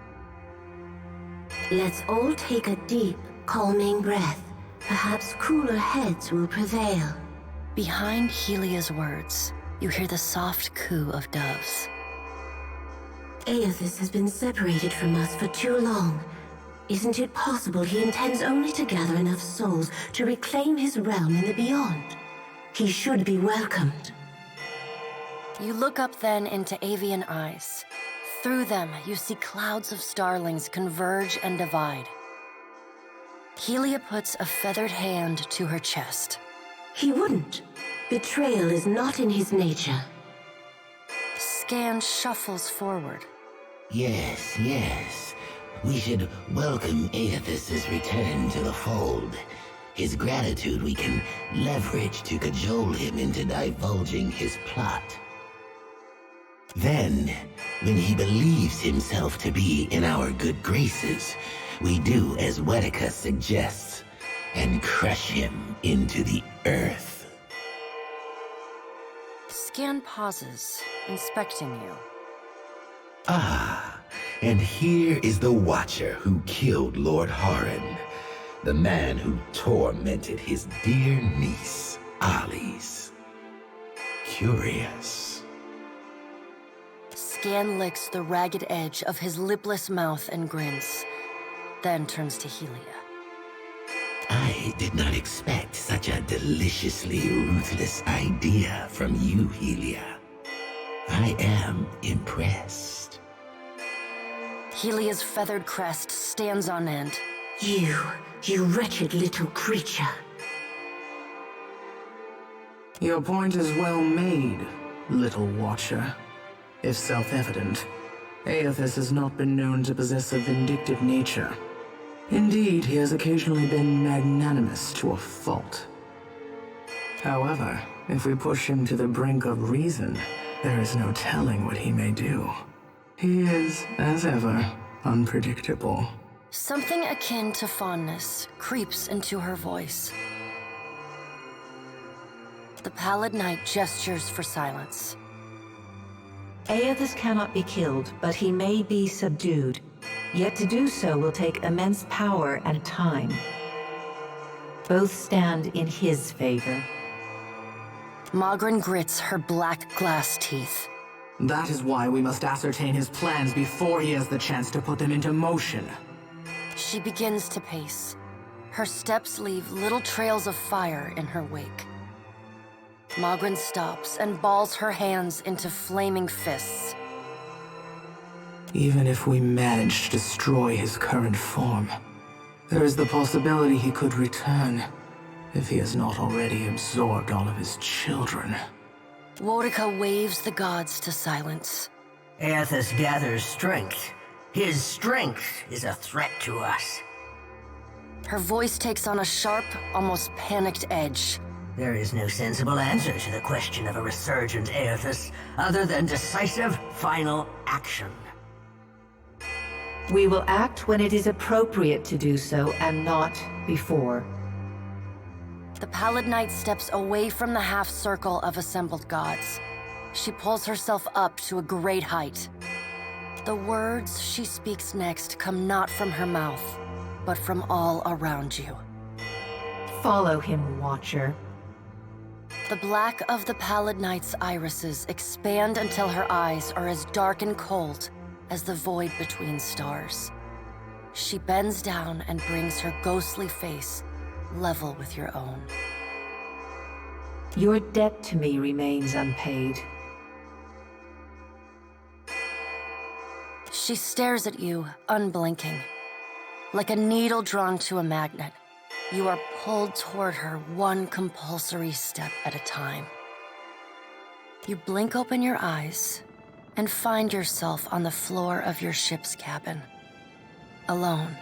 Let's all take a deep, calming breath. Perhaps cooler heads will prevail. Behind Helia's words, you hear the soft coo of doves. Aethys has been separated from us for too long. Isn't it possible he intends only to gather enough souls to reclaim his realm in the beyond? He should be welcomed. You look up then into avian eyes. Through them, you see clouds of starlings converge and divide. Helia puts a feathered hand to her chest. He wouldn't. Betrayal is not in his nature. Scan shuffles forward. Yes, yes. We should welcome Aethys's return to the fold. His gratitude we can leverage to cajole him into divulging his plot. Then, when he believes himself to be in our good graces, we do as Wodika suggests, and crush him into the earth. Scan pauses, inspecting you. Ah, and here is the Watcher who killed Lord Haran, the man who tormented his dear niece, Alice. Curious. Scan licks the ragged edge of his lipless mouth and grins, then turns to Helia. I I did not expect such a deliciously ruthless idea from you, Helia. I am impressed. Helia's feathered crest stands on end. You wretched little creature. Your point is well made, little watcher. If self-evident, Aethys has not been known to possess a vindictive nature. Indeed, he has occasionally been magnanimous to a fault. However, if we push him to the brink of reason, there is no telling what he may do. He is, as ever, unpredictable. Something akin to fondness creeps into her voice. The Pallid Knight gestures for silence. Aethys cannot be killed, but he may be subdued. Yet to do so will take immense power and time. Both stand in his favor. Magrin grits her black glass teeth. That is why we must ascertain his plans before he has the chance to put them into motion. She begins to pace. Her steps leave little trails of fire in her wake. Magrin stops and balls her hands into flaming fists. Even if we manage to destroy his current form, there is the possibility he could return, if he has not already absorbed all of his children. Worika waves the gods to silence. Aethys gathers strength. His strength is a threat to us. Her voice takes on a sharp, almost panicked edge. There is no sensible answer to the question of a resurgent Aethys, other than decisive, final action. We will act when it is appropriate to do so, and not before. The Pallid Knight steps away from the half-circle of assembled gods. She pulls herself up to a great height. The words she speaks next come not from her mouth, but from all around you. Follow him, Watcher. The black of the Pallid Knight's irises expand until her eyes are as dark and cold as the void between stars. She bends down and brings her ghostly face level with your own. Your debt to me remains unpaid. She stares at you, unblinking. Like a needle drawn to a magnet, you are pulled toward her one compulsory step at a time. You blink open your eyes and find yourself on the floor of your ship's cabin, alone.